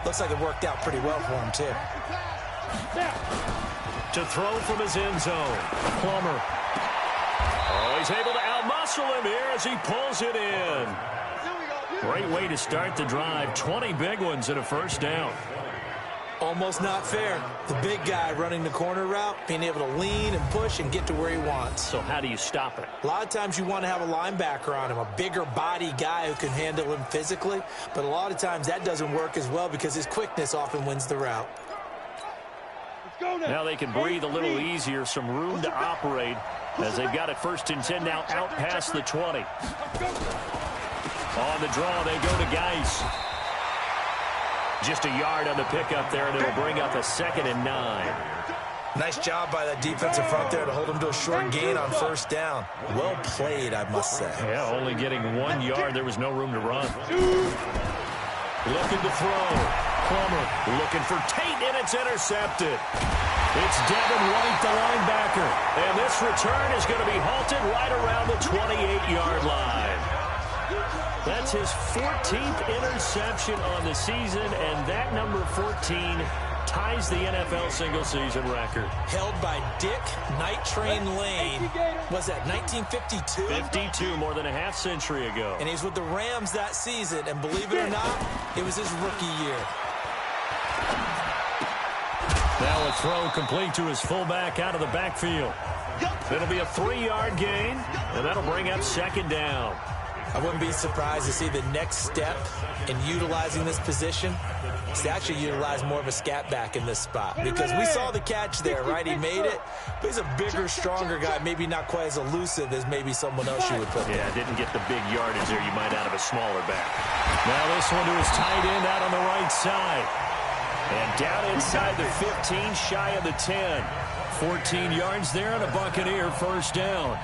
Looks like it worked out pretty well for him, too. To throw from his end zone, Plummer. Oh, he's able to outmuscle him here as he pulls it in. Great way to start the drive. 20 big ones and a first down. Almost not fair. The big guy running the corner route, being able to lean and push and get to where he wants. So how do you stop it? A lot of times you want to have a linebacker on him, a bigger body guy who can handle him physically. But a lot of times that doesn't work as well because his quickness often wins the route. Now they can breathe a little easier, some room to operate as they've got it 1st and 10 now out past the 20. On the draw, they go to Geis. Just a yard on the pickup there, and it'll bring up a 2nd and 9. Nice job by that defensive front there to hold him to a short gain on 1st down. Well played, I must say. Yeah, only getting 1 yard. There was no room to run. Looking to throw. Plummer looking for Tate, and it's intercepted. It's Devin White, the linebacker. And this return is going to be halted right around the 28-yard line. That's his 14th interception on the season, and that number 14 ties the NFL single-season record. Held by Dick Night Train Lane. Was that 1952? 52, more than a half-century ago. And he's with the Rams that season, and believe it or not, it was his rookie year. Now a throw complete to his fullback out of the backfield. It'll be a 3-yard gain, and that'll bring up 2nd down. I wouldn't be surprised to see the next step in utilizing this position is to actually utilize more of a scat back in this spot. Because we saw the catch there, right? He made it. But he's a bigger, stronger guy, maybe not quite as elusive as maybe someone else you would put there. Yeah, didn't get the big yardage there you might out of a smaller back. Now this one to his tight end out on the right side. And down inside the 15, shy of the 10. 14 yards there on a Buccaneer 1st down.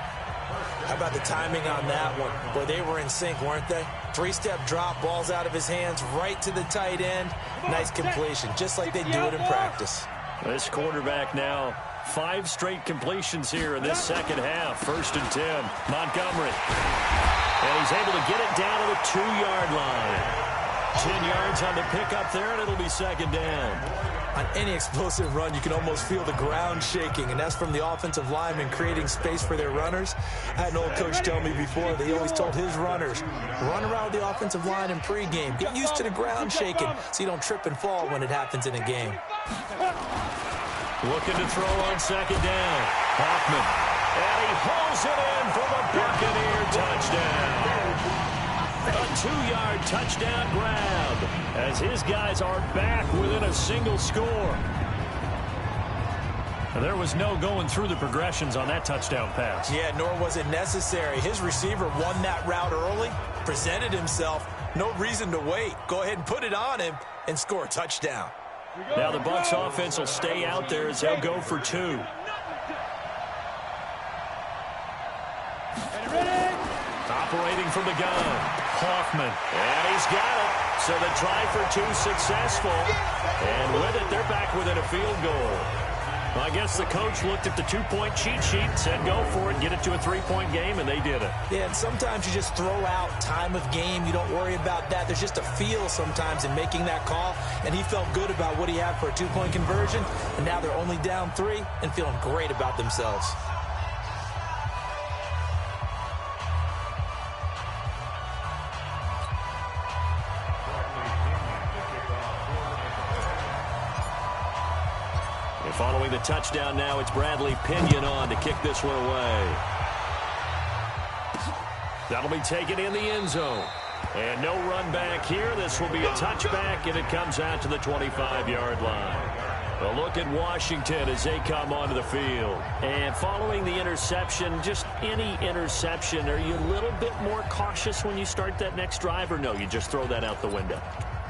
How about the timing on that one? Boy, they were in sync, weren't they? 3-step drop, balls out of his hands, right to the tight end. Nice completion, just like they do it in practice. This quarterback now, 5 straight completions here in this second half. 1st and 10, Montgomery. And he's able to get it down to the 2-yard line. 10 yards on the pickup there, and it'll be 2nd down. On any explosive run, you can almost feel the ground shaking, and that's from the offensive linemen creating space for their runners. I had an old coach tell me before that he always told his runners, run around with the offensive line in pregame. Get used to the ground shaking so you don't trip and fall when it happens in a game. Looking to throw on 2nd down. Hoffman. And he pulls it in for the Buccaneer touchdown. A 2-yard touchdown grab as his guys are back within a single score. And there was no going through the progressions on that touchdown pass. Yeah, nor was it necessary. His receiver won that route early, presented himself, No reason to wait. Go ahead and put it on him and score a touchdown. Now the Bucs offense will stay out there as they'll go for 2. Operating from the gun, Hoffman, and he's got it. So the try for 2 successful, and with it, they're back within a field goal. I guess the coach looked at the 2-point cheat sheet, said go for it, get it to a 3-point game, and they did it. Yeah, and sometimes you just throw out time of game. You don't worry about that. There's just a feel sometimes in making that call, and he felt good about what he had for a 2-point conversion, and now they're only down 3 and feeling great about themselves. Following the touchdown now, it's Bradley Pinion on to kick this one away. That'll be taken in the end zone. And no run back here. This will be a touchback, and it comes out to the 25-yard line. A look at Washington as they come onto the field. And following the interception, just any interception, are you a little bit more cautious when you start that next drive, or no, you just throw that out the window?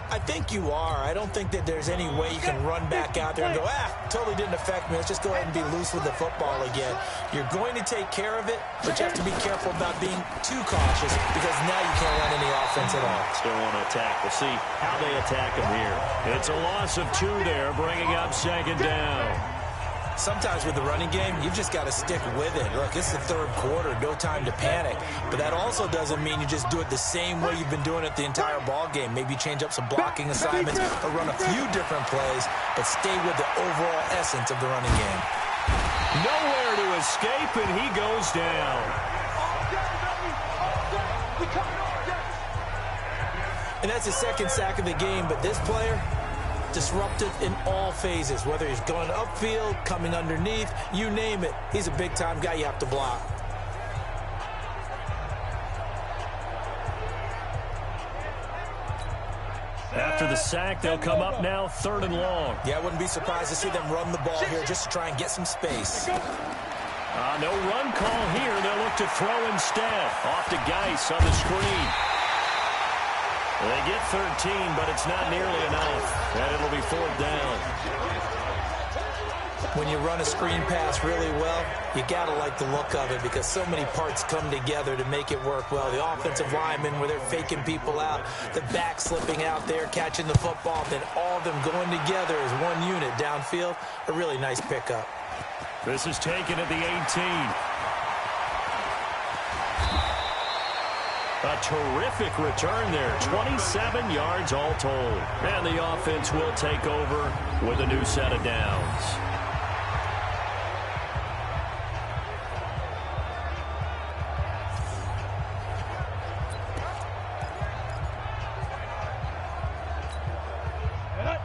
I think you are. I don't think that there's any way you can run back out there and go, totally didn't affect me. Let's just go ahead and be loose with the football again. You're going to take care of it, but you have to be careful about being too cautious because now you can't run any offense at all. Still want to attack. We'll see how they attack them here. It's a loss of 2 there, bringing up 2nd down. Sometimes with the running game, you've just got to stick with it. Look, it's the 3rd quarter, no time to panic. But that also doesn't mean you just do it the same way you've been doing it the entire ball game. Maybe change up some blocking assignments or run a few different plays, but stay with the overall essence of the running game. Nowhere to escape, and he goes down. And that's his 2nd sack of the game, but this player, disruptive in all phases, whether he's going upfield, coming underneath, you name it. He's a big-time guy you have to block. After the sack, they'll come up now 3rd and long. Yeah, I wouldn't be surprised to see them run the ball here just to try and get some space. No run call here. They'll look to throw instead. Off to Geis on the screen. They get 13, but it's not nearly enough, and it'll be 4th down. When you run a screen pass really well, you got to like the look of it because so many parts come together to make it work well. The offensive linemen, where they're faking people out, the back slipping out there, catching the football, then all of them going together as one unit downfield. A really nice pickup. This is taken at the 18. A terrific return there. 27 yards all told. And the offense will take over with a new set of downs.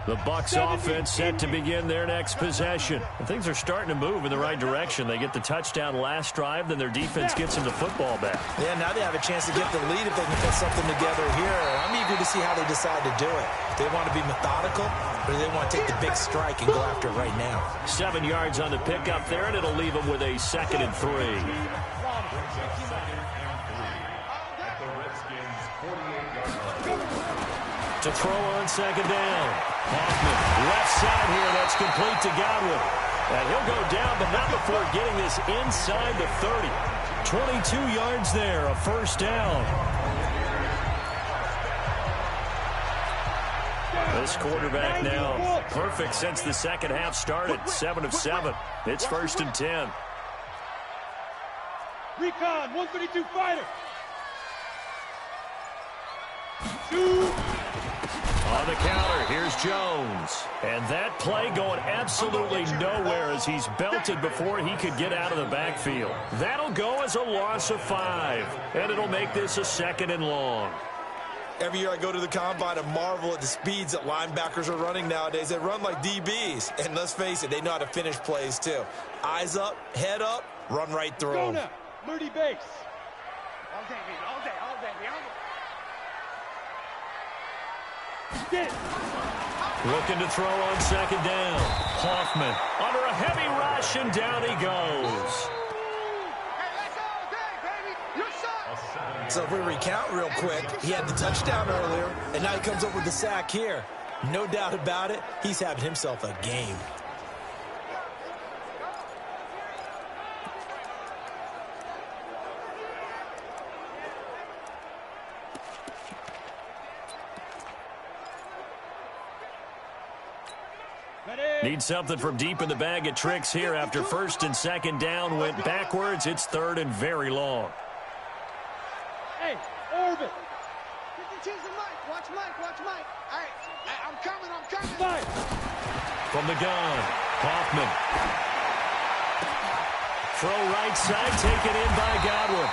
The Bucs offense set to begin their next possession. And things are starting to move in the right direction. They get the touchdown last drive, then their defense gets them the football back. Yeah, now they have a chance to get the lead if they can put something together here. I'm eager to see how they decide to do it. Do they want to be methodical, or do they want to take the big strike and go after it right now? 7 yards on the pickup there, and it'll leave them with a 2nd and 3. To throw on 2nd down. Hoffman, left side here, that's complete to Godwin. And he'll go down, but not before getting this inside the 30. 22 yards there, a 1st down. This quarterback now perfect since the 2nd half started. 7 of 7. It's 1st and 10. Recon, 132 fighter. On the counter, here's Jones. And that play going absolutely nowhere as he's belted before he could get out of the backfield. That'll go as a loss of 5. And it'll make this a 2nd and long. Every year I go to the combine and marvel at the speeds that linebackers are running nowadays. They run like DBs. And let's face it, they know how to finish plays too. Eyes up, head up, run right through them. Moody base. All day, baby, all day, all day, all day. Looking to throw on 2nd down. Hoffman under a heavy rush, and down he goes. So if we recount real quick, he had the touchdown earlier, and now he comes up with the sack here. No doubt about it, he's having himself a game. Need something from deep in the bag of tricks here after first and second down went backwards. It's third and very long. Hey, Orbit. 52's the mic. Watch Mike. All right, I'm coming. Mike. From the gun, Kaufman. Throw right side, taken in by Godwin.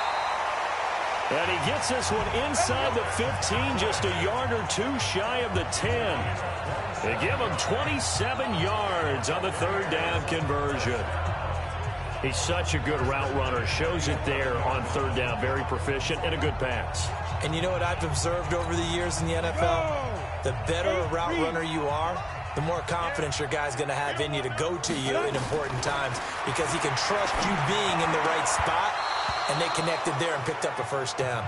And he gets this one inside the 15, just a yard or two shy of the 10. They give him 27 yards on the third down conversion. He's such a good route runner. Shows it there on third down. Very proficient and a good pass. And you know what I've observed over the years in the NFL? The better a route runner you are, the more confidence your guy's going to have in you to go to you in important times because he can trust you being in the right spot, and they connected there and picked up a first down.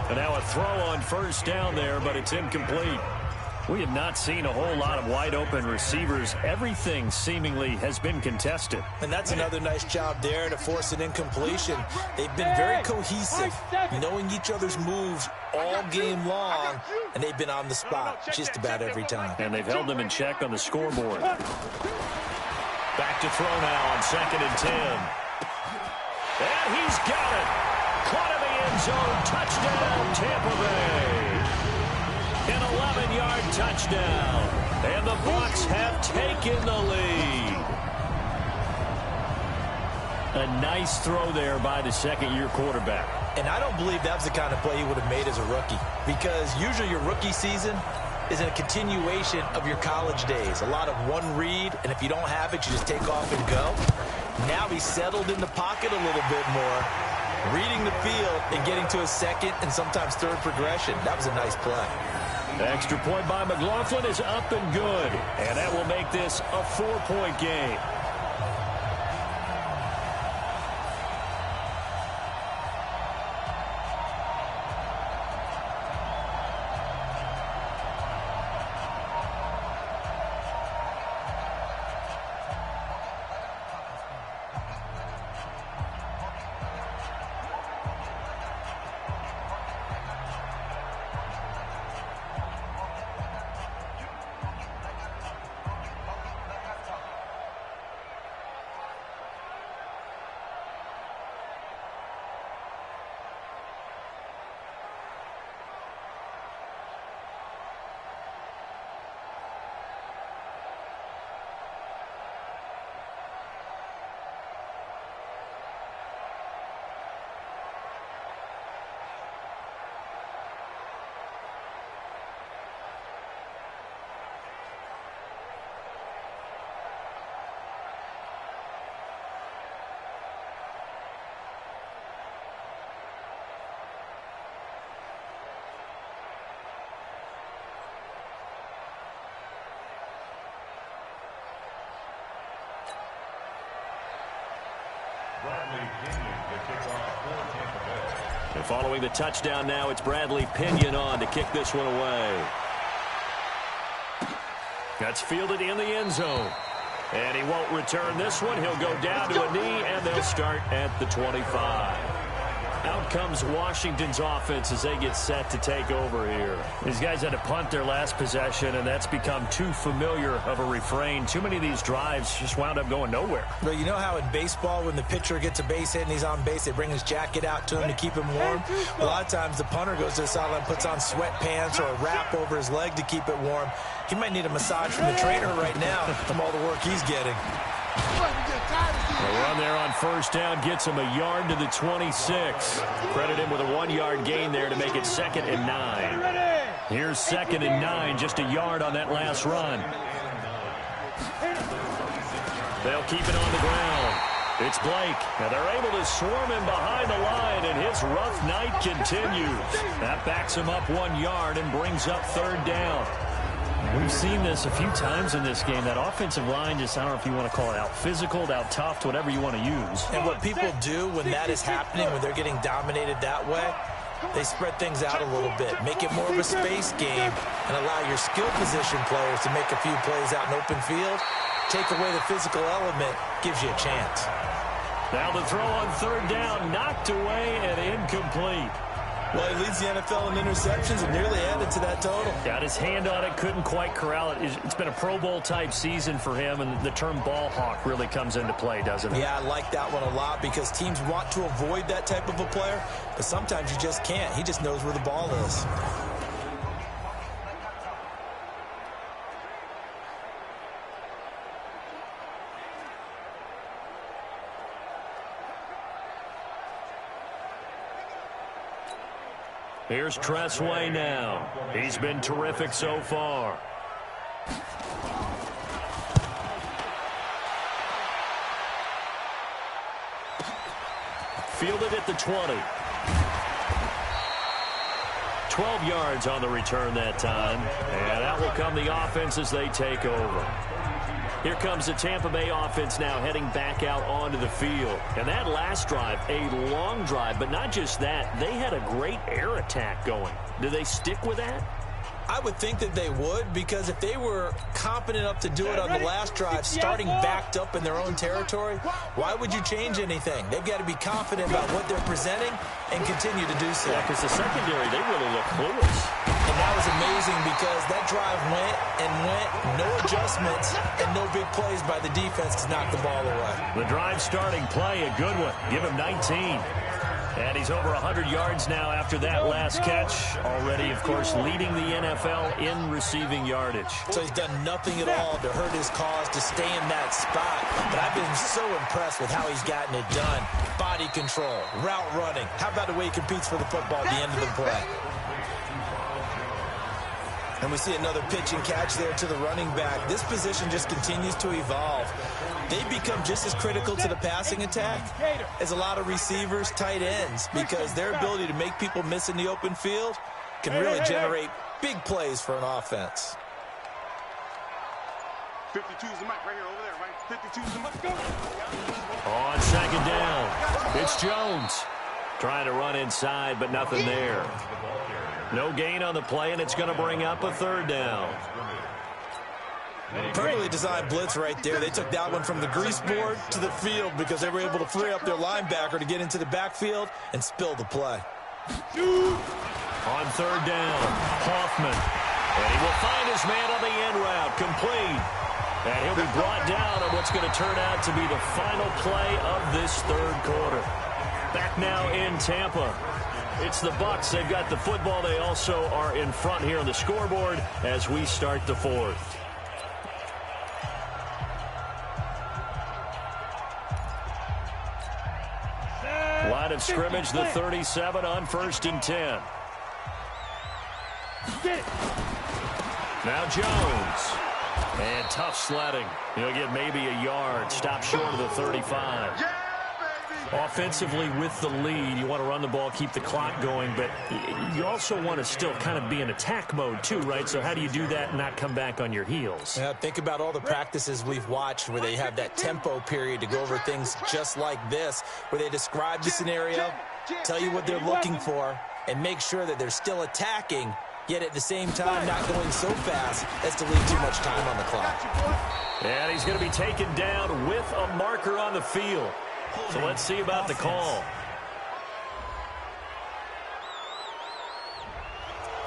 And now a throw on first down there, but it's incomplete. We have not seen a whole lot of wide-open receivers. Everything seemingly has been contested. And that's another nice job there to force an incompletion. They've been very cohesive, knowing each other's moves all game long, and they've been on the spot just about every time. And they've held them in check on the scoreboard. Back to throw now on 2nd and 10. And he's got it. Caught in the end zone. Touchdown, Tampa Bay. An 11-yard touchdown. And the Bucs have taken the lead. A nice throw there by the second-year quarterback. And I don't believe that was the kind of play he would have made as a rookie, because usually your rookie season is a continuation of your college days. A lot of one read, and if you don't have it, you just take off and go. Now he's settled in the pocket a little bit more, reading the field and getting to a second and sometimes third progression. That was a nice play. The extra point by McLaughlin is up and good, and that will make this a 4-point game. And following the touchdown now, it's Bradley Pinion on to kick this one away. That's fielded in the end zone. And he won't return this one. He'll go down to a knee, and they'll start at the 25. Out comes Washington's offense as they get set to take over here. These guys had to punt their last possession, and that's become too familiar of a refrain. Too many of these drives just wound up going nowhere. Well, you know how in baseball, when the pitcher gets a base hit and he's on base, they bring his jacket out to him to keep him warm? A lot of times the punter goes to the sideline, puts on sweatpants or a wrap over his leg to keep it warm. He might need a massage from the trainer right now from all the work he's getting. The run there on first down gets him a yard to the 26. Credit him with a 1-yard gain there to make it 2nd and 9. Here's 2nd and 9, just a yard on that last run. They'll keep it on the ground. It's Blake. Now they're able to swarm him behind the line, and his rough night continues. That backs him up 1 yard and brings up 3rd down. We've seen this a few times in this game. That offensive line just, I don't know if you want to call it out physical, out tough, whatever you want to use. And what people do when that is happening, when they're getting dominated that way, They spread things out a little bit, make it more of a space game, and allow your skill position players to make a few plays out in open field. Take away the physical element, gives you a chance. Now the throw on third down, knocked away and incomplete. Well, he leads the NFL in interceptions and nearly added to that total. Got his hand on it, couldn't quite corral it. It's been a Pro Bowl-type season for him, and the term ball hawk really comes into play, doesn't it? Yeah, I like that one a lot because teams want to avoid that type of a player, but sometimes you just can't. He just knows where the ball is. Here's Tressway now. He's been terrific so far. Fielded at the 20. 12 yards on the return that time. And that will come the offense as they take over. Here comes the Tampa Bay offense now heading back out onto the field. And that last drive, a long drive, but not just that. They had a great air attack going. Do they stick with that? I would think that they would, because if they were confident enough to do it on the last drive, starting backed up in their own territory, why would you change anything? They've got to be confident about what they're presenting and continue to do so. Yeah, because the secondary, they really look clueless. And that was amazing because that drive went and went, no adjustments, and no big plays by the defense to knock the ball away. The drive starting play, a good one. Give him 19. And he's over 100 yards now after that last catch. Already, of course, leading the NFL in receiving yardage. So he's done nothing at all to hurt his cause to stay in that spot. But I've been so impressed with how he's gotten it done. Body control, route running. How about the way he competes for the football at the end of the play? And we see another pitch and catch there to the running back. This position just continues to evolve. They become just as critical to the passing attack as a lot of receivers, tight ends, because their ability to make people miss in the open field can really generate big plays for an offense. 52 is the mic right here, over there, right? 52 is the mic. Go. On second down, it's Jones. Trying to run inside, but nothing there. No gain on the play, and it's going to bring up a third down. Perfectly designed blitz right there. They took that one from the grease board to the field because they were able to free up their linebacker to get into the backfield and spill the play. On third down, Hoffman. And he will find his man on the end route, complete. And he'll be brought down on what's going to turn out to be the final play of this third quarter. Back now in Tampa. It's the Bucs. They've got the football. They also are in front here on the scoreboard as we start the fourth. Line of scrimmage, the 37 on 1st and 10. Now Jones. And tough sledding. He'll get maybe a yard. Stop short of the 35. Offensively with the lead, you want to run the ball, keep the clock going, but you also want to still kind of be in attack mode too, right? So how do you do that and not come back on your heels? Yeah, think about all the practices we've watched where they have that tempo period to go over things just like this, where they describe the scenario, tell you what they're looking for, and make sure that they're still attacking, yet at the same time not going so fast as to leave too much time on the clock. And he's going to be taken down with a marker on the field. So let's see about the call.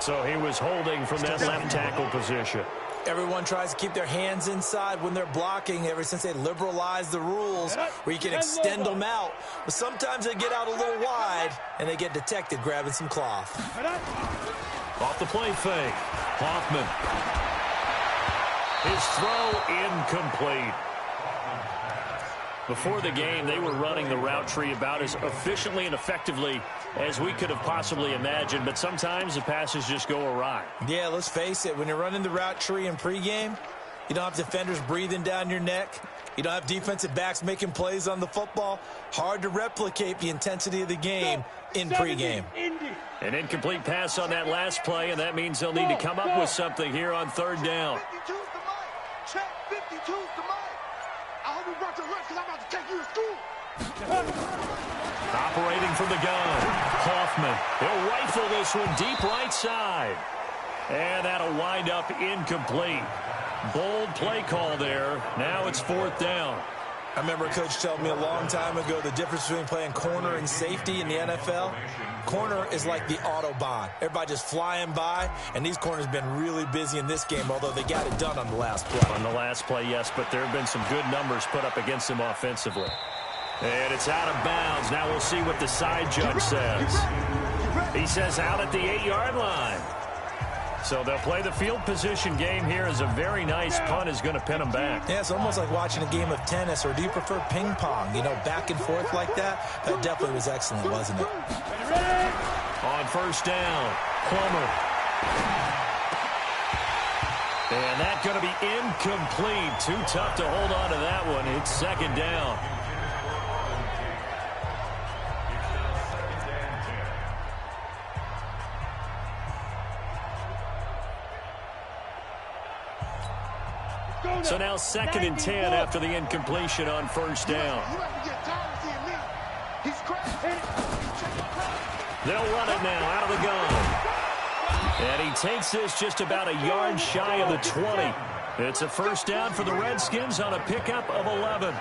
So he was holding from that left tackle position. Everyone tries to keep their hands inside when they're blocking ever since they liberalized the rules where you can extend them out. But sometimes they get out a little wide and they get detected grabbing some cloth. Off the play fake. Hoffman. His throw incomplete. Before the game, they were running the route tree about as efficiently and effectively as we could have possibly imagined, but sometimes the passes just go awry. Yeah, let's face it. When you're running the route tree in pregame, you don't have defenders breathing down your neck. You don't have defensive backs making plays on the football. Hard to replicate the intensity of the game in pregame. An incomplete pass on that last play, and that means they'll need to come up with something here on third down. 52's the mic. Check, 52's the mic. I hope you brought your lunch because I'm about to take you to school. Operating from the gun, Hoffman. He'll rifle this one deep right side. And that'll wind up incomplete. Bold play call there. Now it's 4th down. I remember a coach telling me a long time ago the difference between playing corner and safety in the NFL. Corner is like the Autobahn. Everybody just flying by, and these corners have been really busy in this game, although they got it done on the last play. On the last play, yes, but there have been some good numbers put up against them offensively. And it's out of bounds. Now we'll see what the side judge says. He says out at the 8-yard line. So they'll play the field position game here as a very nice punt is going to pin them back. Yeah, it's almost like watching a game of tennis, or do you prefer ping pong? You know, back and forth like that? That definitely was excellent, wasn't it? On 1st down, Plummer. And that's going to be incomplete. Too tough to hold on to that one. It's 2nd down. So now 2nd and 10 after the incompletion on 1st down. They'll run it now out of the gun. And he takes this just about a yard shy of the 20. It's a 1st down for the Redskins on a pickup of 11.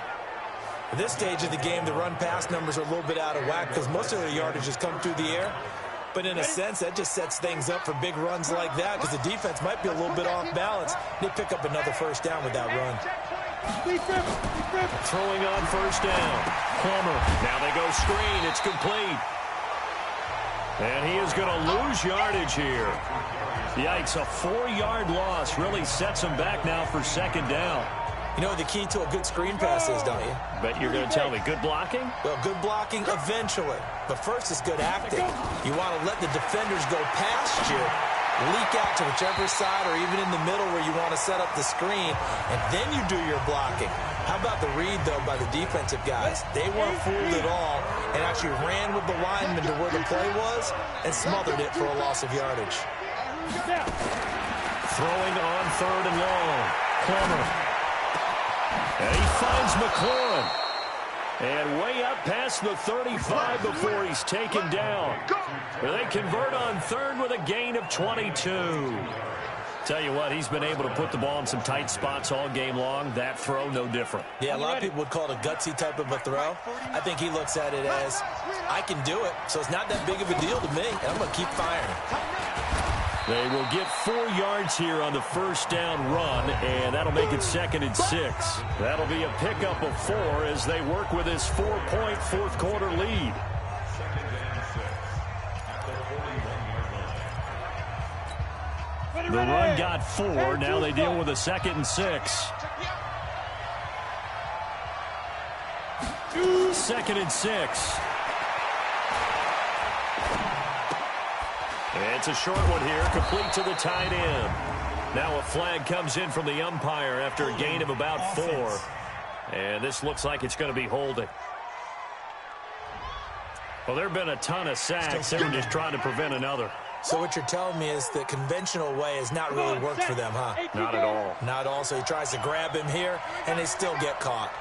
At this stage of the game, the run-pass numbers are a little bit out of whack because most of their yardage has come through the air. But in a sense, that just sets things up for big runs like that because the defense might be a little bit off balance. They pick up another 1st down with that run. Throwing on 1st down. Plummer. Now they go screen. It's complete. And he is going to lose yardage here. Yikes, a 4-yard loss really sets him back now for 2nd down. You know what the key to a good screen pass is, don't you? Bet you're going to tell me good blocking? Well, good blocking eventually. But first is good acting. You want to let the defenders go past you, leak out to whichever side or even in the middle where you want to set up the screen, and then you do your blocking. How about the read, though, by the defensive guys? They weren't fooled at all and actually ran with the lineman to where the play was and smothered it for a loss of yardage. Throwing on 3rd and long. Plummer. And he finds McLaurin. And way up past the 35 before he's taken down. They convert on 3rd with a gain of 22. Tell you what, he's been able to put the ball in some tight spots all game long. That throw, no different. Yeah, a lot of people would call it a gutsy type of a throw. I think he looks at it as, I can do it, so it's not that big of a deal to me, and I'm going to keep firing. They will get 4 yards here on the 1st down run, and that'll make it 2nd and 6. That'll be a pickup of 4 as they work with this 4-point 4th quarter lead. The run got 4. Now they deal with a 2nd and 6. 2nd and 6. It's a short one here, complete to the tight end. Now a flag comes in from the umpire after a gain of about 4. And this looks like it's going to be holding. Well, there have been a ton of sacks. They were just trying to prevent another. So what you're telling me is the conventional way has not really worked for them, huh? Not at all. Not at all. So he tries to grab him here, and they still get caught.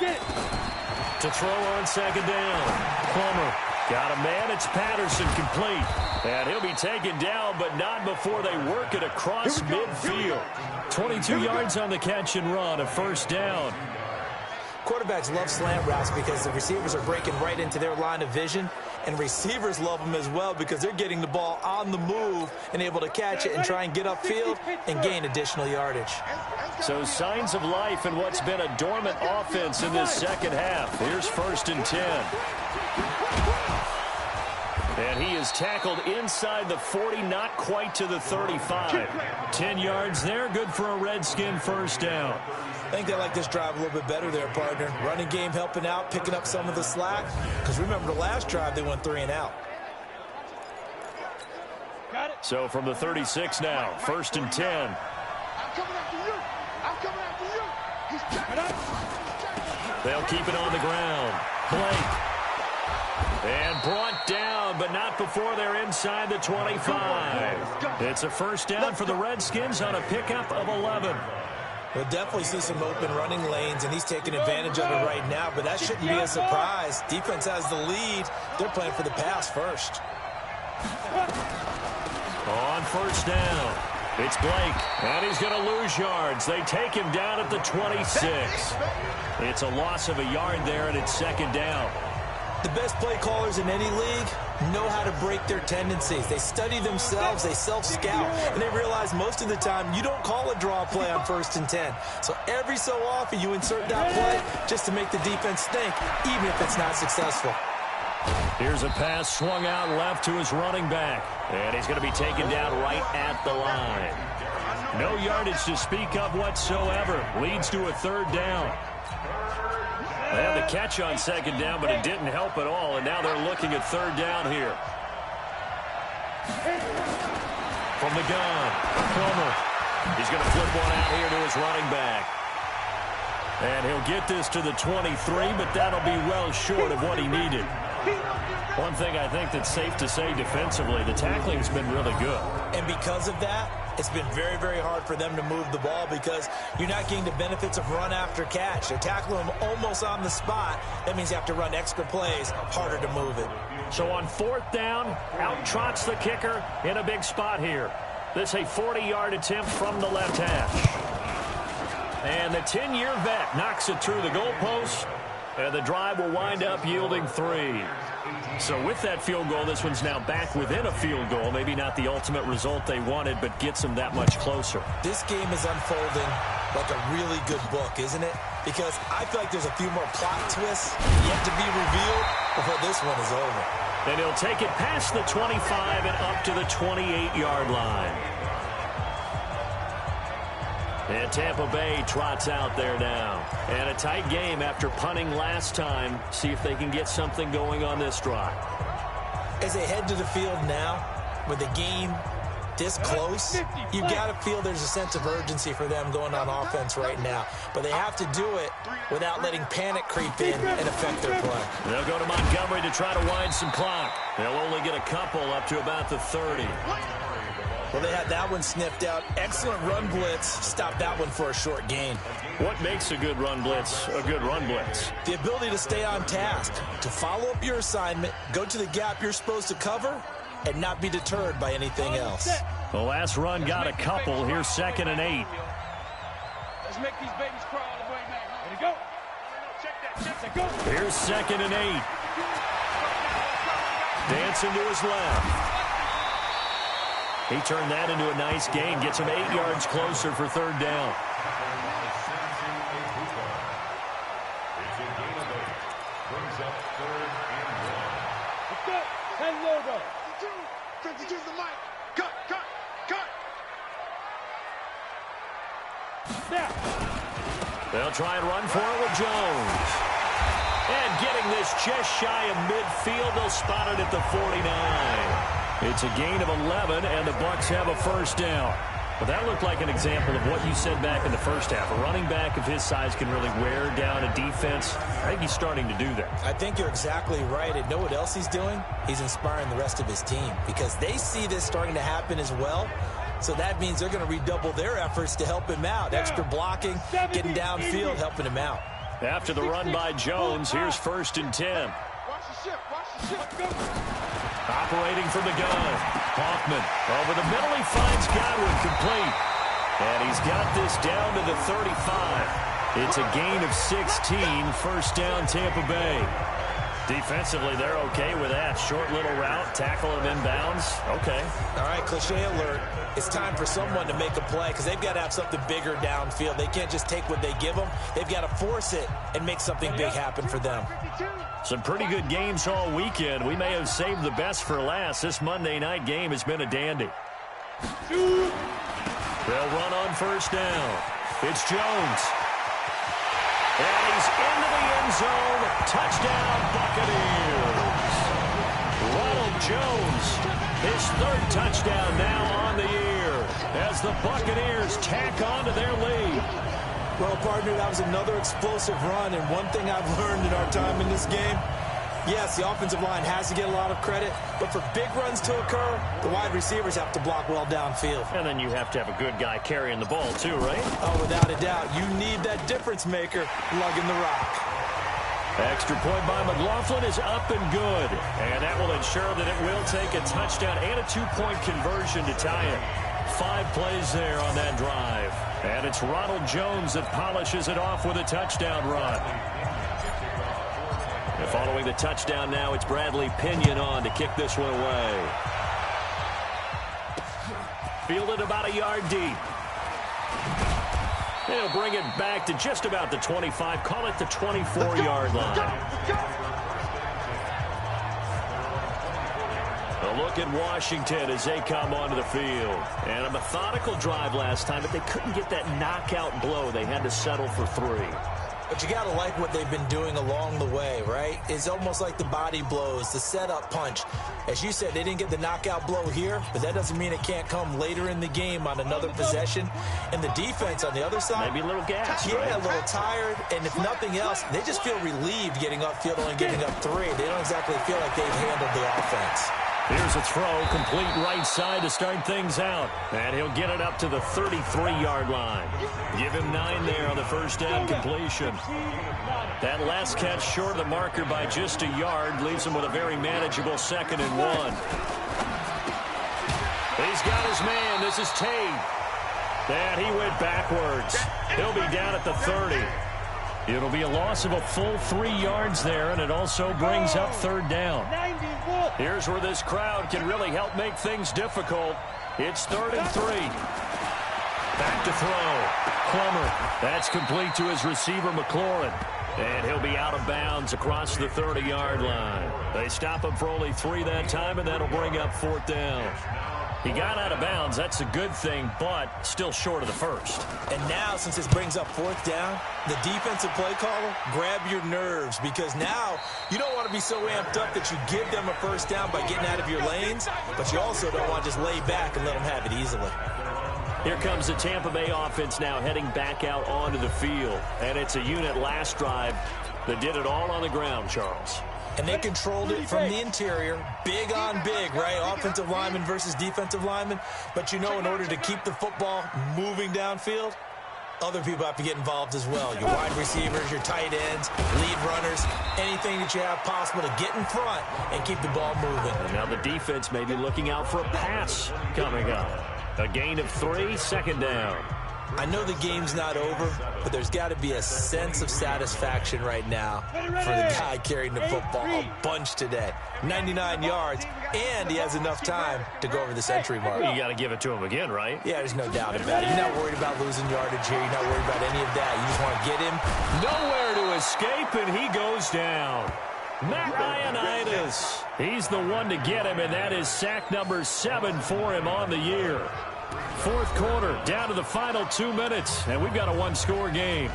To throw on 2nd down. Plummer. Got a man. It's Patterson, complete. And he'll be taken down, but not before they work it across midfield. 22 yards on the catch and run, a 1st down. Quarterbacks love slant routes because the receivers are breaking right into their line of vision, and receivers love them as well because they're getting the ball on the move and able to catch it and try and get upfield and gain additional yardage. So signs of life in what's been a dormant offense in this 2nd half. Here's 1st and 10. And he is tackled inside the 40, not quite to the 35. 10 yards there, good for a Redskin 1st down. I think they like this drive a little bit better there, partner. Running game helping out, picking up some of the slack. Because remember, the last drive, they went 3 and out. So from the 36 now, 1st and 10. I'm coming after you. I'm coming after you. They'll keep it on the ground. Blake. And brought down, but not before they're inside the 25. It's a 1st down for the Redskins on a pickup of 11. We'll definitely see some open running lanes, and he's taking advantage of it right now, but that shouldn't be a surprise. Defense has the lead. They're playing for the pass first. On first down, it's Blake, and he's going to lose yards. They take him down at the 26. It's a loss of a yard there, and it's second down. The best play callers in any league know how to break their tendencies. They study themselves, they self-scout, and they realize most of the time you don't call a draw play on 1st and 10. So every so often you insert that play just to make the defense think, even if it's not successful. Here's a pass swung out left to his running back, and he's going to be taken down right at the line. No yardage to speak of whatsoever. Leads to a third down. They had the catch on second down, but it didn't help at all, and now they're looking at third down here. From the gun, Comer. He's going to flip one out here to his running back. And he'll get this to the 23, but that'll be well short of what he needed. One thing I think that's safe to say defensively, the tackling's been really good. And because of that, it's been very, very hard for them to move the ball because you're not getting the benefits of run after catch. They're tackling him almost on the spot. That means you have to run extra plays, harder to move it. So on fourth down, out trots the kicker in a big spot here. This a 40-yard attempt from the left hash. And the 10-year vet knocks it through the goalpost, and the drive will wind up yielding 3. So with that field goal, this one's now back within a field goal. Maybe not the ultimate result they wanted, but gets them that much closer. This game is unfolding like a really good book, isn't it? Because I feel like there's a few more plot twists yet to be revealed before this one is over. And he'll take it past the 25 and up to the 28-yard line. And Tampa Bay trots out there now. And a tight game after punting last time. See if they can get something going on this drive. As they head to the field now, with the game this close, you got to feel there's a sense of urgency for them going on offense right now. But they have to do it without letting panic creep in and affect their play. They'll go to Montgomery to try to wind some clock. They'll only get a couple up to about the 30. Well, they had that one sniffed out. Excellent run blitz. Stopped that one for a short gain. What makes a good run blitz a good run blitz? The ability to stay on task, to follow up your assignment, go to the gap you're supposed to cover, and not be deterred by anything else. The last run got a couple. Here's 2nd and 8. Let's make these babies crawl all the way back. Ready to go. Check that. Go. Here's 2nd and 8. Dancing to his left. He turned that into a nice gain. Gets him 8 yards closer for third down. Let's go. Head logo. 52's the mic. Cut. Snap. They'll try and run for it with Jones. And getting this just shy of midfield, they'll spot it at the 49. It's a gain of 11, and the Bucs have a first down. But that looked like an example of what you said back in the first half. A running back of his size can really wear down a defense. I think he's starting to do that. I think you're exactly right. And know what else he's doing? He's inspiring the rest of his team because they see this starting to happen as well. So that means they're going to redouble their efforts to help him out. Extra blocking, getting downfield, helping him out. After the run by Jones, here's 1st and 10. Watch the ship. Go. Operating from the gun. Hoffman over the middle. He finds Godwin complete. And he's got this down to the 35. It's a gain of 16. First down, Tampa Bay. Defensively, they're okay with that. Short little route, tackle him inbounds. Okay. All right, cliche alert. It's time for someone to make a play because they've got to have something bigger downfield. They can't just take what they give them. They've got to force it and make something big happen for them. Some pretty good games all weekend. We may have saved the best for last. This Monday night game has been a dandy. They'll run on first down. It's Jones. And he's into the end zone. Touchdown, Buccaneers. Ronald Jones, his 3rd touchdown now on the year as the Buccaneers tack on to their lead. Well, partner, that was another explosive run, and one thing I've learned in our time in this game, Yes, the offensive line has to get a lot of credit, but for big runs to occur, the wide receivers have to block well downfield. And then you have to have a good guy carrying the ball too, right? Oh, without a doubt. You need that difference maker lugging the rock. Extra point by McLaughlin is up and good. And that will ensure that it will take a touchdown and a two-point conversion to tie it. 5 plays there on that drive. And it's Ronald Jones that polishes it off with a touchdown run. And following the touchdown now, it's Bradley Pinion on to kick this one away. Fielded about a yard deep. He'll bring it back to just about the 25. Call it the 24-yard line. A look at Washington as they come onto the field. And a methodical drive last time, but they couldn't get that knockout blow. They had to settle for 3. But you got to like what they've been doing along the way, right? It's almost like the body blows, the setup punch. As you said, they didn't get the knockout blow here, but that doesn't mean it can't come later in the game on another possession. And the defense on the other side, maybe a little gas. Yeah, right? a little tired. And if nothing else, they just feel relieved getting upfield and getting up 3. They don't exactly feel like they've handled the offense. Here's a throw, complete right side to start things out. And he'll get it up to the 33-yard line. Give him 9 there on the first down completion. That last catch short of the marker by just a yard leaves him with a very manageable 2nd and 1. He's got his man. This is Tate. And he went backwards. He'll be down at the 30. It'll be a loss of a full 3 yards there, and it also brings up 3rd down. Here's where this crowd can really help make things difficult. It's 3rd and 3. Back to throw. Plummer. That's complete to his receiver, McLaurin. And he'll be out of bounds across the 30-yard line. They stop him for only 3 that time, and that'll bring up 4th down. He got out of bounds. That's a good thing, but still short of the first. And now, since this brings up 4th down, the defensive play caller, grab your nerves, because now you don't want to be so amped up that you give them a first down by getting out of your lanes, but you also don't want to just lay back and let them have it easily. Here comes the Tampa Bay offense now heading back out onto the field. And it's a unit last drive that did it all on the ground, Charles. And they controlled it from the interior, big on big, right? Offensive lineman versus defensive lineman. But, you know, in order to keep the football moving downfield, other people have to get involved as well. Your wide receivers, your tight ends, lead runners, anything that you have possible to get in front and keep the ball moving. And now the defense may be looking out for a pass coming up. A gain of 3, 2nd down. I know the game's not over, but there's got to be a sense of satisfaction right now for the guy carrying the football a bunch today. 99 yards, and he has enough time to go over the century mark. You got to give it to him again, right? Yeah, there's no doubt about it. You're not worried about losing yardage here. You're not worried about any of that. You just want to get him. Nowhere to escape, and he goes down. Matt Ioannidis. He's the one to get him, and that is sack number 7 for him on the year. 4th quarter, down to the final 2 minutes, and we've got a 1-score game.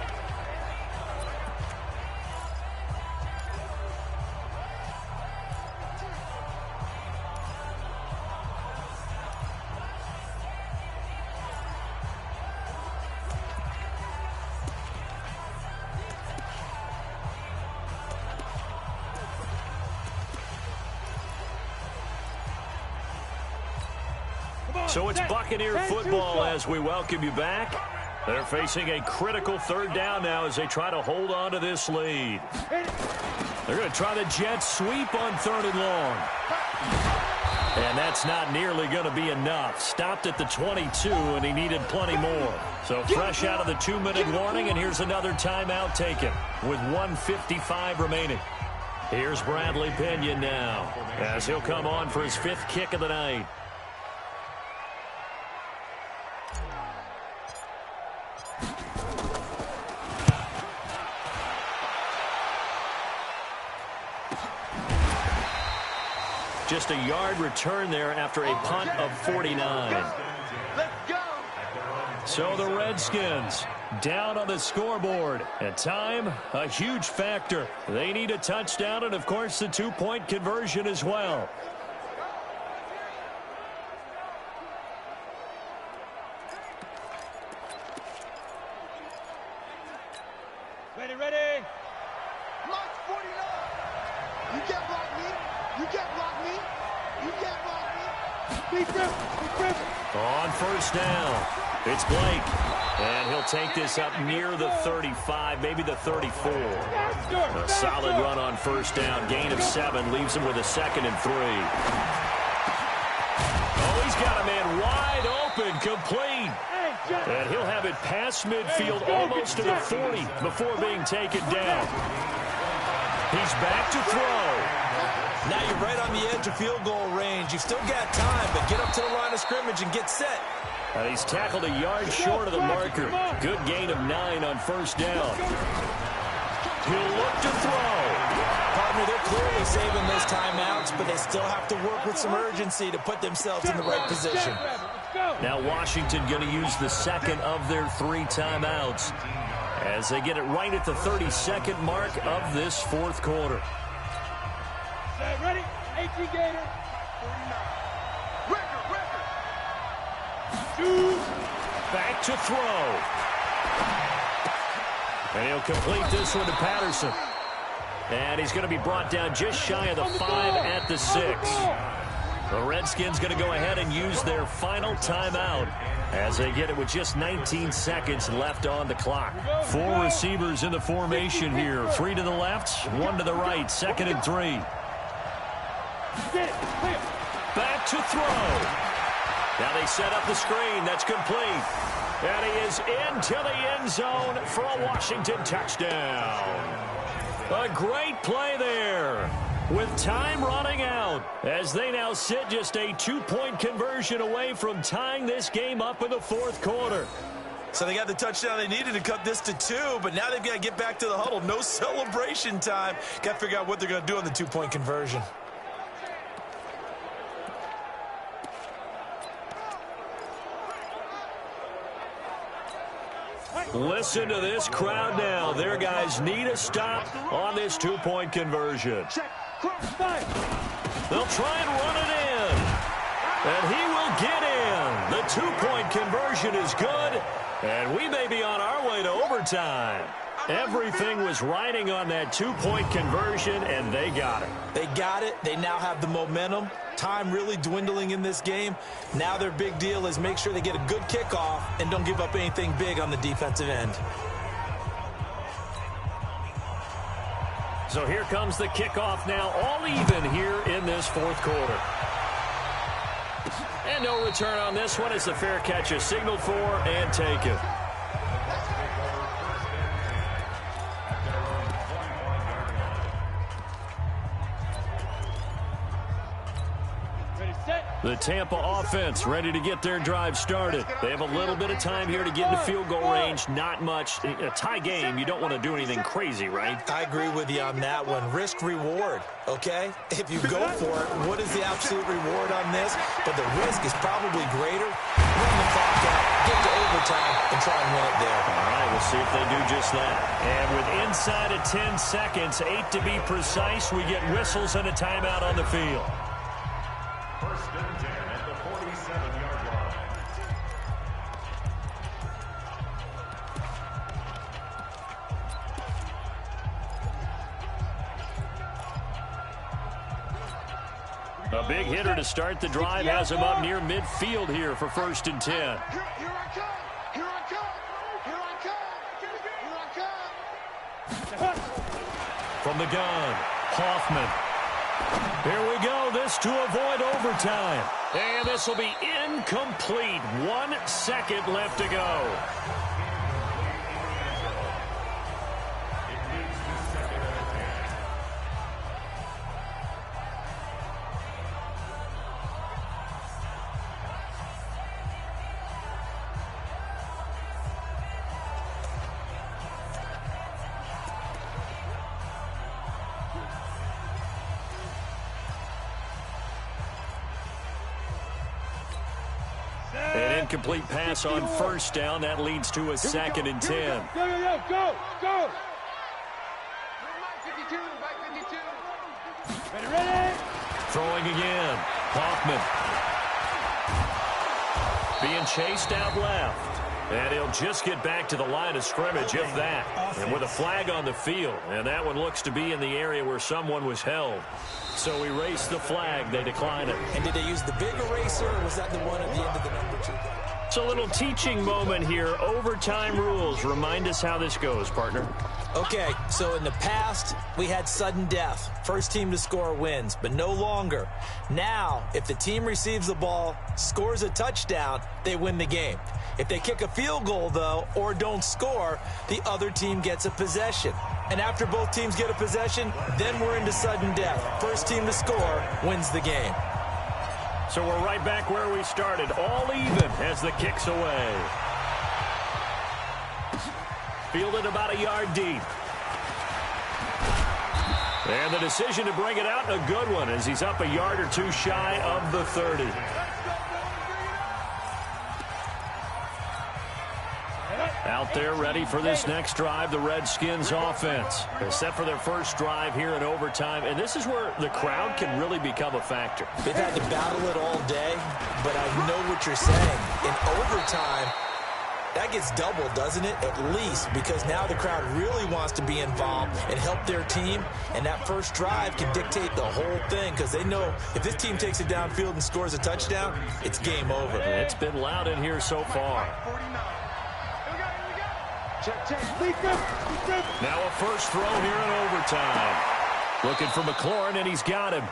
So it's Buccaneer football as we welcome you back. They're facing a critical 3rd down now as they try to hold on to this lead. They're going to try the jet sweep on 3rd and long. And that's not nearly going to be enough. Stopped at the 22, and he needed plenty more. So fresh out of the 2-minute warning, and here's another timeout taken with 1:55 remaining. Here's Bradley Pinion now as he'll come on for his 5th kick of the night. Just a yard return there after a punt of 49. Let's go. So the Redskins down on the scoreboard. And time, a huge factor. They need a touchdown and, of course, the 2-point conversion as well. Ready. March 49. You get On first down, it's Blake. And he'll take this up near the 35, maybe the 34. A solid run on first down. Gain of 7 leaves him with a 2nd and 3. Oh, he's got a man wide open, complete. And he'll have it past midfield almost to the 40 before being taken down. He's back to throw. Now you're right on the edge of field goal range. You've still got time, but get up to the line of scrimmage and get set. And he's tackled a yard short of the marker. Good gain of 9 on first down. He'll look to throw. Partner, they're clearly saving those timeouts, but they still have to work with some urgency to put themselves in the right position. Now Washington going to use the 2nd of their 3 timeouts as they get it right at the 32nd mark of this 4th quarter. Ready? 18 Gator. Back to throw. And he'll complete this one to Patterson. And he's going to be brought down just shy of the 5 at the 6. The Redskins going to go ahead and use their final timeout as they get it with just 19 seconds left on the clock. 4 receivers in the formation here. 3 to the left, 1 to the right. 2nd and 3. Back to throw. Now they set up the screen. That's complete. And he is into the end zone for a Washington touchdown. A great play there with time running out as they now sit just a 2-point conversion away from tying this game up in the 4th quarter. So they got the touchdown they needed to cut this to 2, but now they've got to get back to the huddle. No celebration time. Got to figure out what they're going to do on the 2-point conversion. Listen to this crowd now. Their guys need a stop on this 2-point conversion. They'll try and run it in. And he will get in. The 2-point conversion is good. And we may be on our way to overtime. Everything was riding on that 2-point conversion, and they got it. They got it. They now have the momentum. Time really dwindling in this game. Now their big deal is make sure they get a good kickoff and don't give up anything big on the defensive end. So here comes the kickoff now, all even here in this 4th quarter. And no return on this one as the fair catch is signaled for and taken. The Tampa offense ready to get their drive started. They have a little bit of time here to get into field goal range. Not much. A tie game, you don't want to do anything crazy, right? I agree with you on that one. Risk reward, okay? If you go for it, what is the absolute reward on this? But the risk is probably greater. Run the clock out, get to overtime, and try and win it there. All right, we'll see if they do just that. And with inside of 10 seconds, 8 to be precise, we get whistles and a timeout on the field. First and 10 at the 47-yard line. A big hitter to start the drive has him up near midfield here for 1st and 10. Here I come. Here I come. Here I come. Here I come. From the gun, Hoffman. Here we go. This to avoid overtime. And this will be incomplete. 1 second left to go. An incomplete pass on first down. That leads to a 2nd and 10. Go. Ready. Throwing again. Hoffman. Being chased out left. And he'll just get back to the line of scrimmage, if that. And with a flag on the field. And that one looks to be in the area where someone was held. So we erase the flag. They decline it. And did they use the big eraser, or was that the one at the end of the number 2? It's a little teaching moment here. Overtime rules. Remind us how this goes, partner. Okay, so in the past, we had sudden death. First team to score wins, but no longer. Now, if the team receives the ball, scores a touchdown, they win the game. If they kick a field goal, though, or don't score, the other team gets a possession. And after both teams get a possession, then we're into sudden death. First team to score wins the game. So we're right back where we started, all even as the kick's away. Fielded about a yard deep. And the decision to bring it out, a good one, as he's up a yard or two shy of the 30. Out there ready for this next drive, the Redskins offense. They're set for their first drive here in overtime, and this is where the crowd can really become a factor. They've had to battle it all day, but I know what you're saying. In overtime, that gets doubled, doesn't it? At least, because now the crowd really wants to be involved and help their team, and that first drive can dictate the whole thing, because they know if this team takes it downfield and scores a touchdown, it's game over. It's been loud in here so far. Now a first throw here in overtime. Looking for McLaurin, and he's got him.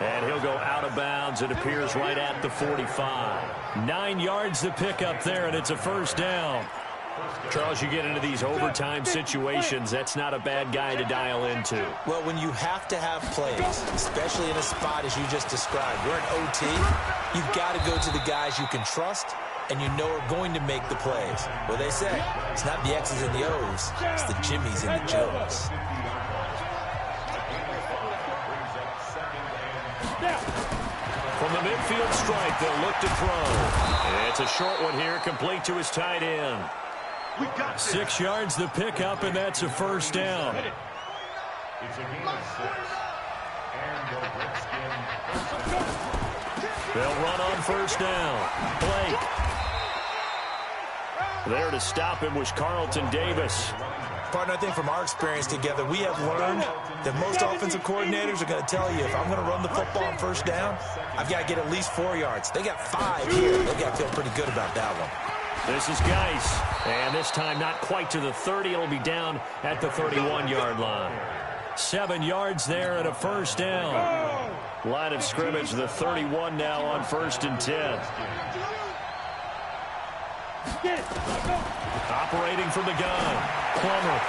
And he'll go out of bounds. It appears right at the 45. 9 yards to pick up there, and it's a first down. Charles, you get into these overtime situations, that's not a bad guy to dial into. Well, when you have to have plays, especially in a spot as you just described, we're in OT, you've got to go to the guys you can trust and you know are going to make the plays. Well, they say it's not the X's and the O's, it's the Jimmies and the Joes. From the midfield stripe, they'll look to throw. It's a short one here, complete to his tight end. 6 yards the pickup, and that's a first down. They'll run on first down. Blake. There to stop him was Carlton Davis. Partner, I think from our experience together, we have learned that most offensive coordinators are going to tell you, if I'm going to run the football on first down, I've got to get at least 4 yards. They got 5 here. They got to feel pretty good about that one. This is Geis, and this time not quite to the 30. It'll be down at the 31-yard line. 7 yards there and a first down. Line of scrimmage, the 31 now on 1st and 10. Operating from the gun, Plummer.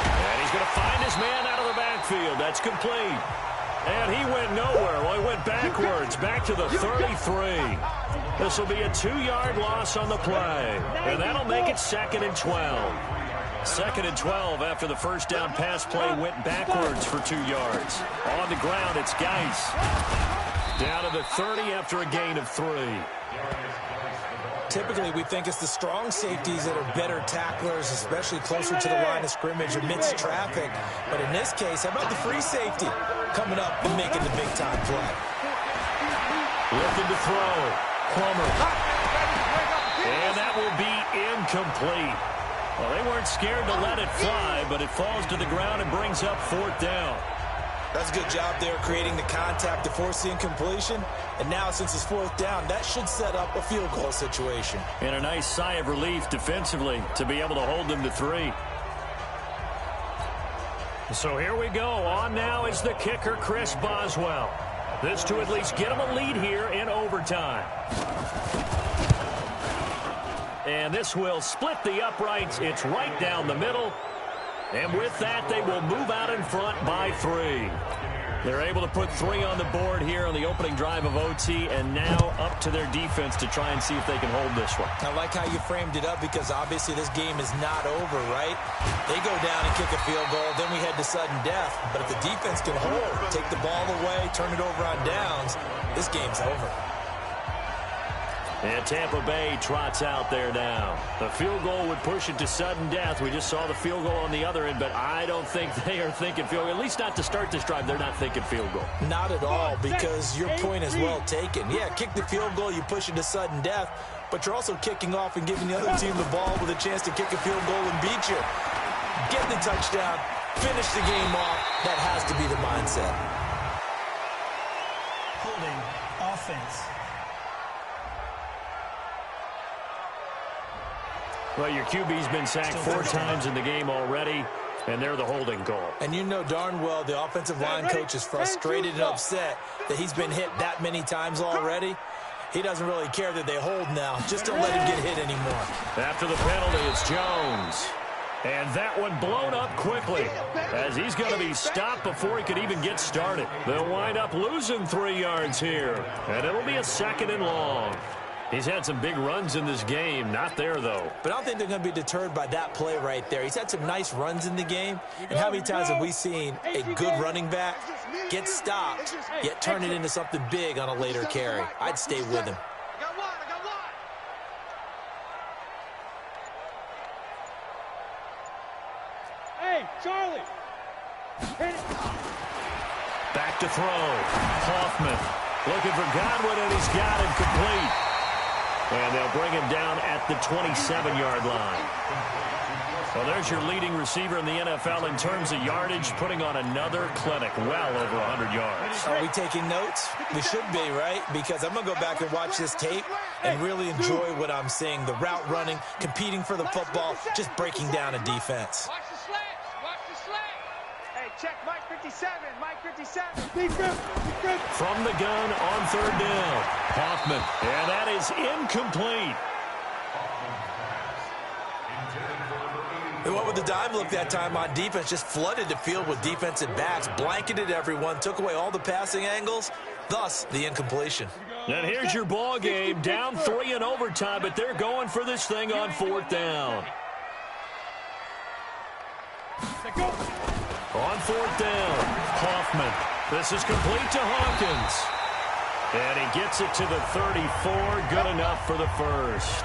And he's going to find his man out of the backfield. That's complete. And he went nowhere. Well, he went backwards, back to the 33. This will be a 2-yard loss on the play. And that'll make it 2nd and 12. 2nd and 12 after the first down pass play went backwards for 2 yards. On the ground, it's Geis. Down to the 30 after a gain of 3. Typically, we think it's the strong safeties that are better tacklers, especially closer to the line of scrimmage amidst traffic. But in this case, how about the free safety coming up and making the big-time play? Looking to throw. Plummer. And that will be incomplete. Well, they weren't scared to let it fly, but it falls to the ground and brings up 4th down. That's a good job there creating the contact to force the incompletion. And now, since it's 4th down, that should set up a field goal situation. And a nice sigh of relief defensively to be able to hold them to 3. So here we go. On now is the kicker, Chris Boswell. This to at least get him a lead here in overtime. And this will split the uprights. It's right down the middle. And with that, they will move out in front by 3. They're able to put 3 on the board here on the opening drive of OT, and now up to their defense to try and see if they can hold this one. I like how you framed it up, because obviously this game is not over, right? They go down and kick a field goal, then we head to sudden death. But if the defense can hold, take the ball away, turn it over on downs, this game's over. And Tampa Bay trots out there now. The field goal would push it to sudden death. We just saw the field goal on the other end, but I don't think they are thinking field goal. At least not to start this drive. They're not thinking field goal. Not at all, because your point is well taken. Yeah, kick the field goal, you push it to sudden death. but you're also kicking off and giving the other team the ball with a chance to kick a field goal and beat you. Get the touchdown, finish the game off. That has to be the mindset. Holding offense. Well, your QB's been sacked 4 times in the game already, and they're the holding call. And you know darn well the offensive line coach is frustrated and upset that he's been hit that many times already. He doesn't really care that they hold now. Just don't let him get hit anymore. After the penalty, it's Jones. And that one blown up quickly as he's going to be stopped before he could even get started. They'll wind up losing 3 yards here, and it'll be a 2nd and long. He's had some big runs in this game. Not there, though. But I don't think they're going to be deterred by that play right there. He's had some nice runs in the game. And how many times have we seen a good running back get stopped, yet turn it into something big on a later carry? I'd stay with him. Hey, Charlie. Back to throw. Hoffman looking for Godwin, and he's got him complete. And they'll bring him down at the 27-yard line. Well, there's your leading receiver in the NFL in terms of yardage, putting on another clinic, well over 100 yards. Are we taking notes? We should be, right? Because I'm going to go back and watch this tape and really enjoy what I'm seeing. The route running, competing for the football, just breaking down a defense. Watch the slants. Watch the slants. Hey, check Mike 57. Mike 57. Defense. From the gun on 3rd down. Hoffman. And that is incomplete. And what with the dime look that time on defense, just flooded the field with defensive backs, blanketed everyone, took away all the passing angles, thus the incompletion. And here's your ball game, down 3 in overtime, but they're going for this thing on 4th down. On 4th down, Hoffman. This is complete to Hawkins. And he gets it to the 34, good enough for the first.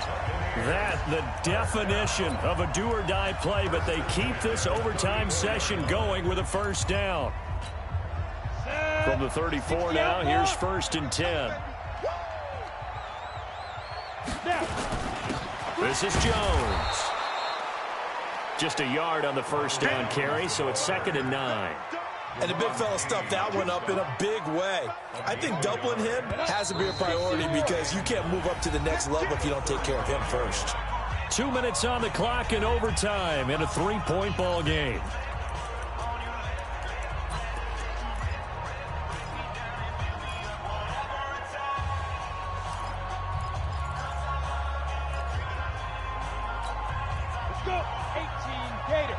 That, the definition of a do-or-die play, but they keep this overtime session going with a 1st down. From the 34 now, here's 1st and 10. This is Jones. Just a yard on the 1st down carry, so it's 2nd and 9. And the big fella stuffed that one up in a big way. I think doubling him has to be a priority because you can't move up to the next level if you don't take care of him first. 2 minutes on the clock in overtime in a 3-point ball game. Let's go. 18 Gator.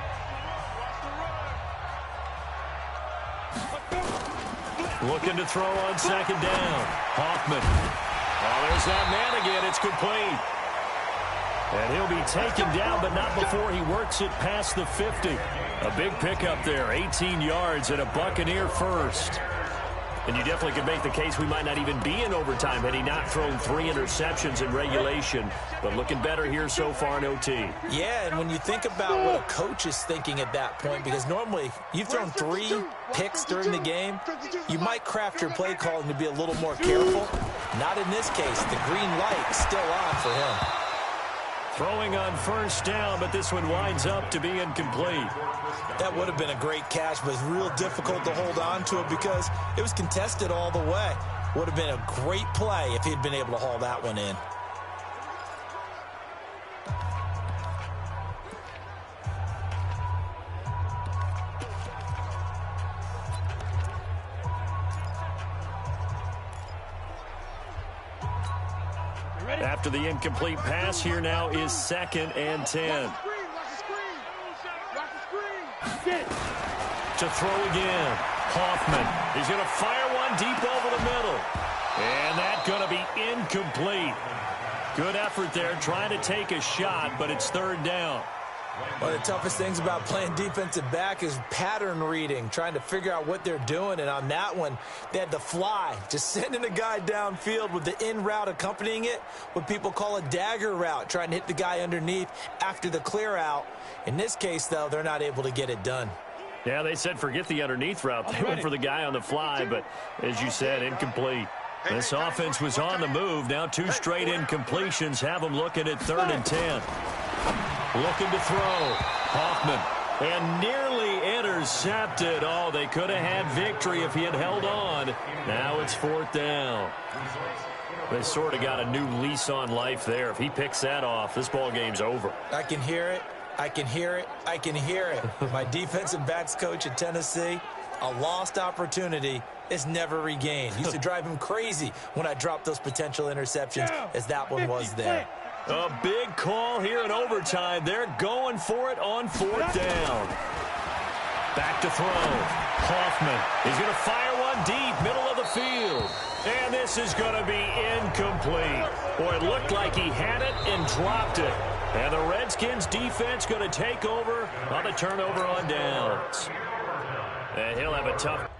Looking to throw on 2nd down. Hoffman. Oh, there's that man again. It's complete. And he'll be taken down, but not before he works it past the 50. A big pickup there, 18 yards and a Buccaneer first. And you definitely could make the case we might not even be in overtime had he not thrown 3 interceptions in regulation. But looking better here so far in OT. Yeah, and when you think about what a coach is thinking at that point, because normally you've thrown 3 picks during the game, you might craft your play calling to be a little more careful. Not in this case. The green light is still on for him. Throwing on 1st down, but this one winds up to be incomplete. That would have been a great catch, but it's real difficult to hold on to it because it was contested all the way. Would have been a great play if he'd been able to haul that one in. After the incomplete pass, here now is 2nd and 10. To throw again. Hoffman. He's going to fire one deep over the middle. And that's going to be incomplete. Good effort there, trying to take a shot, but it's 3rd down. One of the toughest things about playing defensive back is pattern reading, trying to figure out what they're doing. And on that one, they had to fly, just sending a guy downfield with the in route accompanying it, what people call a dagger route, trying to hit the guy underneath after the clear out. In this case, though, they're not able to get it done. Yeah, they said forget the underneath route. They went for the guy on the fly, but as you said, incomplete. This offense was on the move. Now 2 straight incompletions have them looking at 3rd and 10. Looking to throw. Hoffman. And nearly intercepted. Oh, they could have had victory if he had held on. Now it's 4th down. They sort of got a new lease on life there. If he picks that off, this ball game's over. I can hear it. I can hear it. I can hear it. My defensive backs coach at Tennessee, a lost opportunity is never regained. Used to drive him crazy when I dropped those potential interceptions, as that one was there. A big call here in overtime. They're going for it on 4th down. Back to throw. Hoffman. He's going to fire one deep, middle of the field. And this is going to be incomplete. Boy, it looked like he had it and dropped it. And the Redskins defense going to take over on the turnover on downs. And he'll have a tough...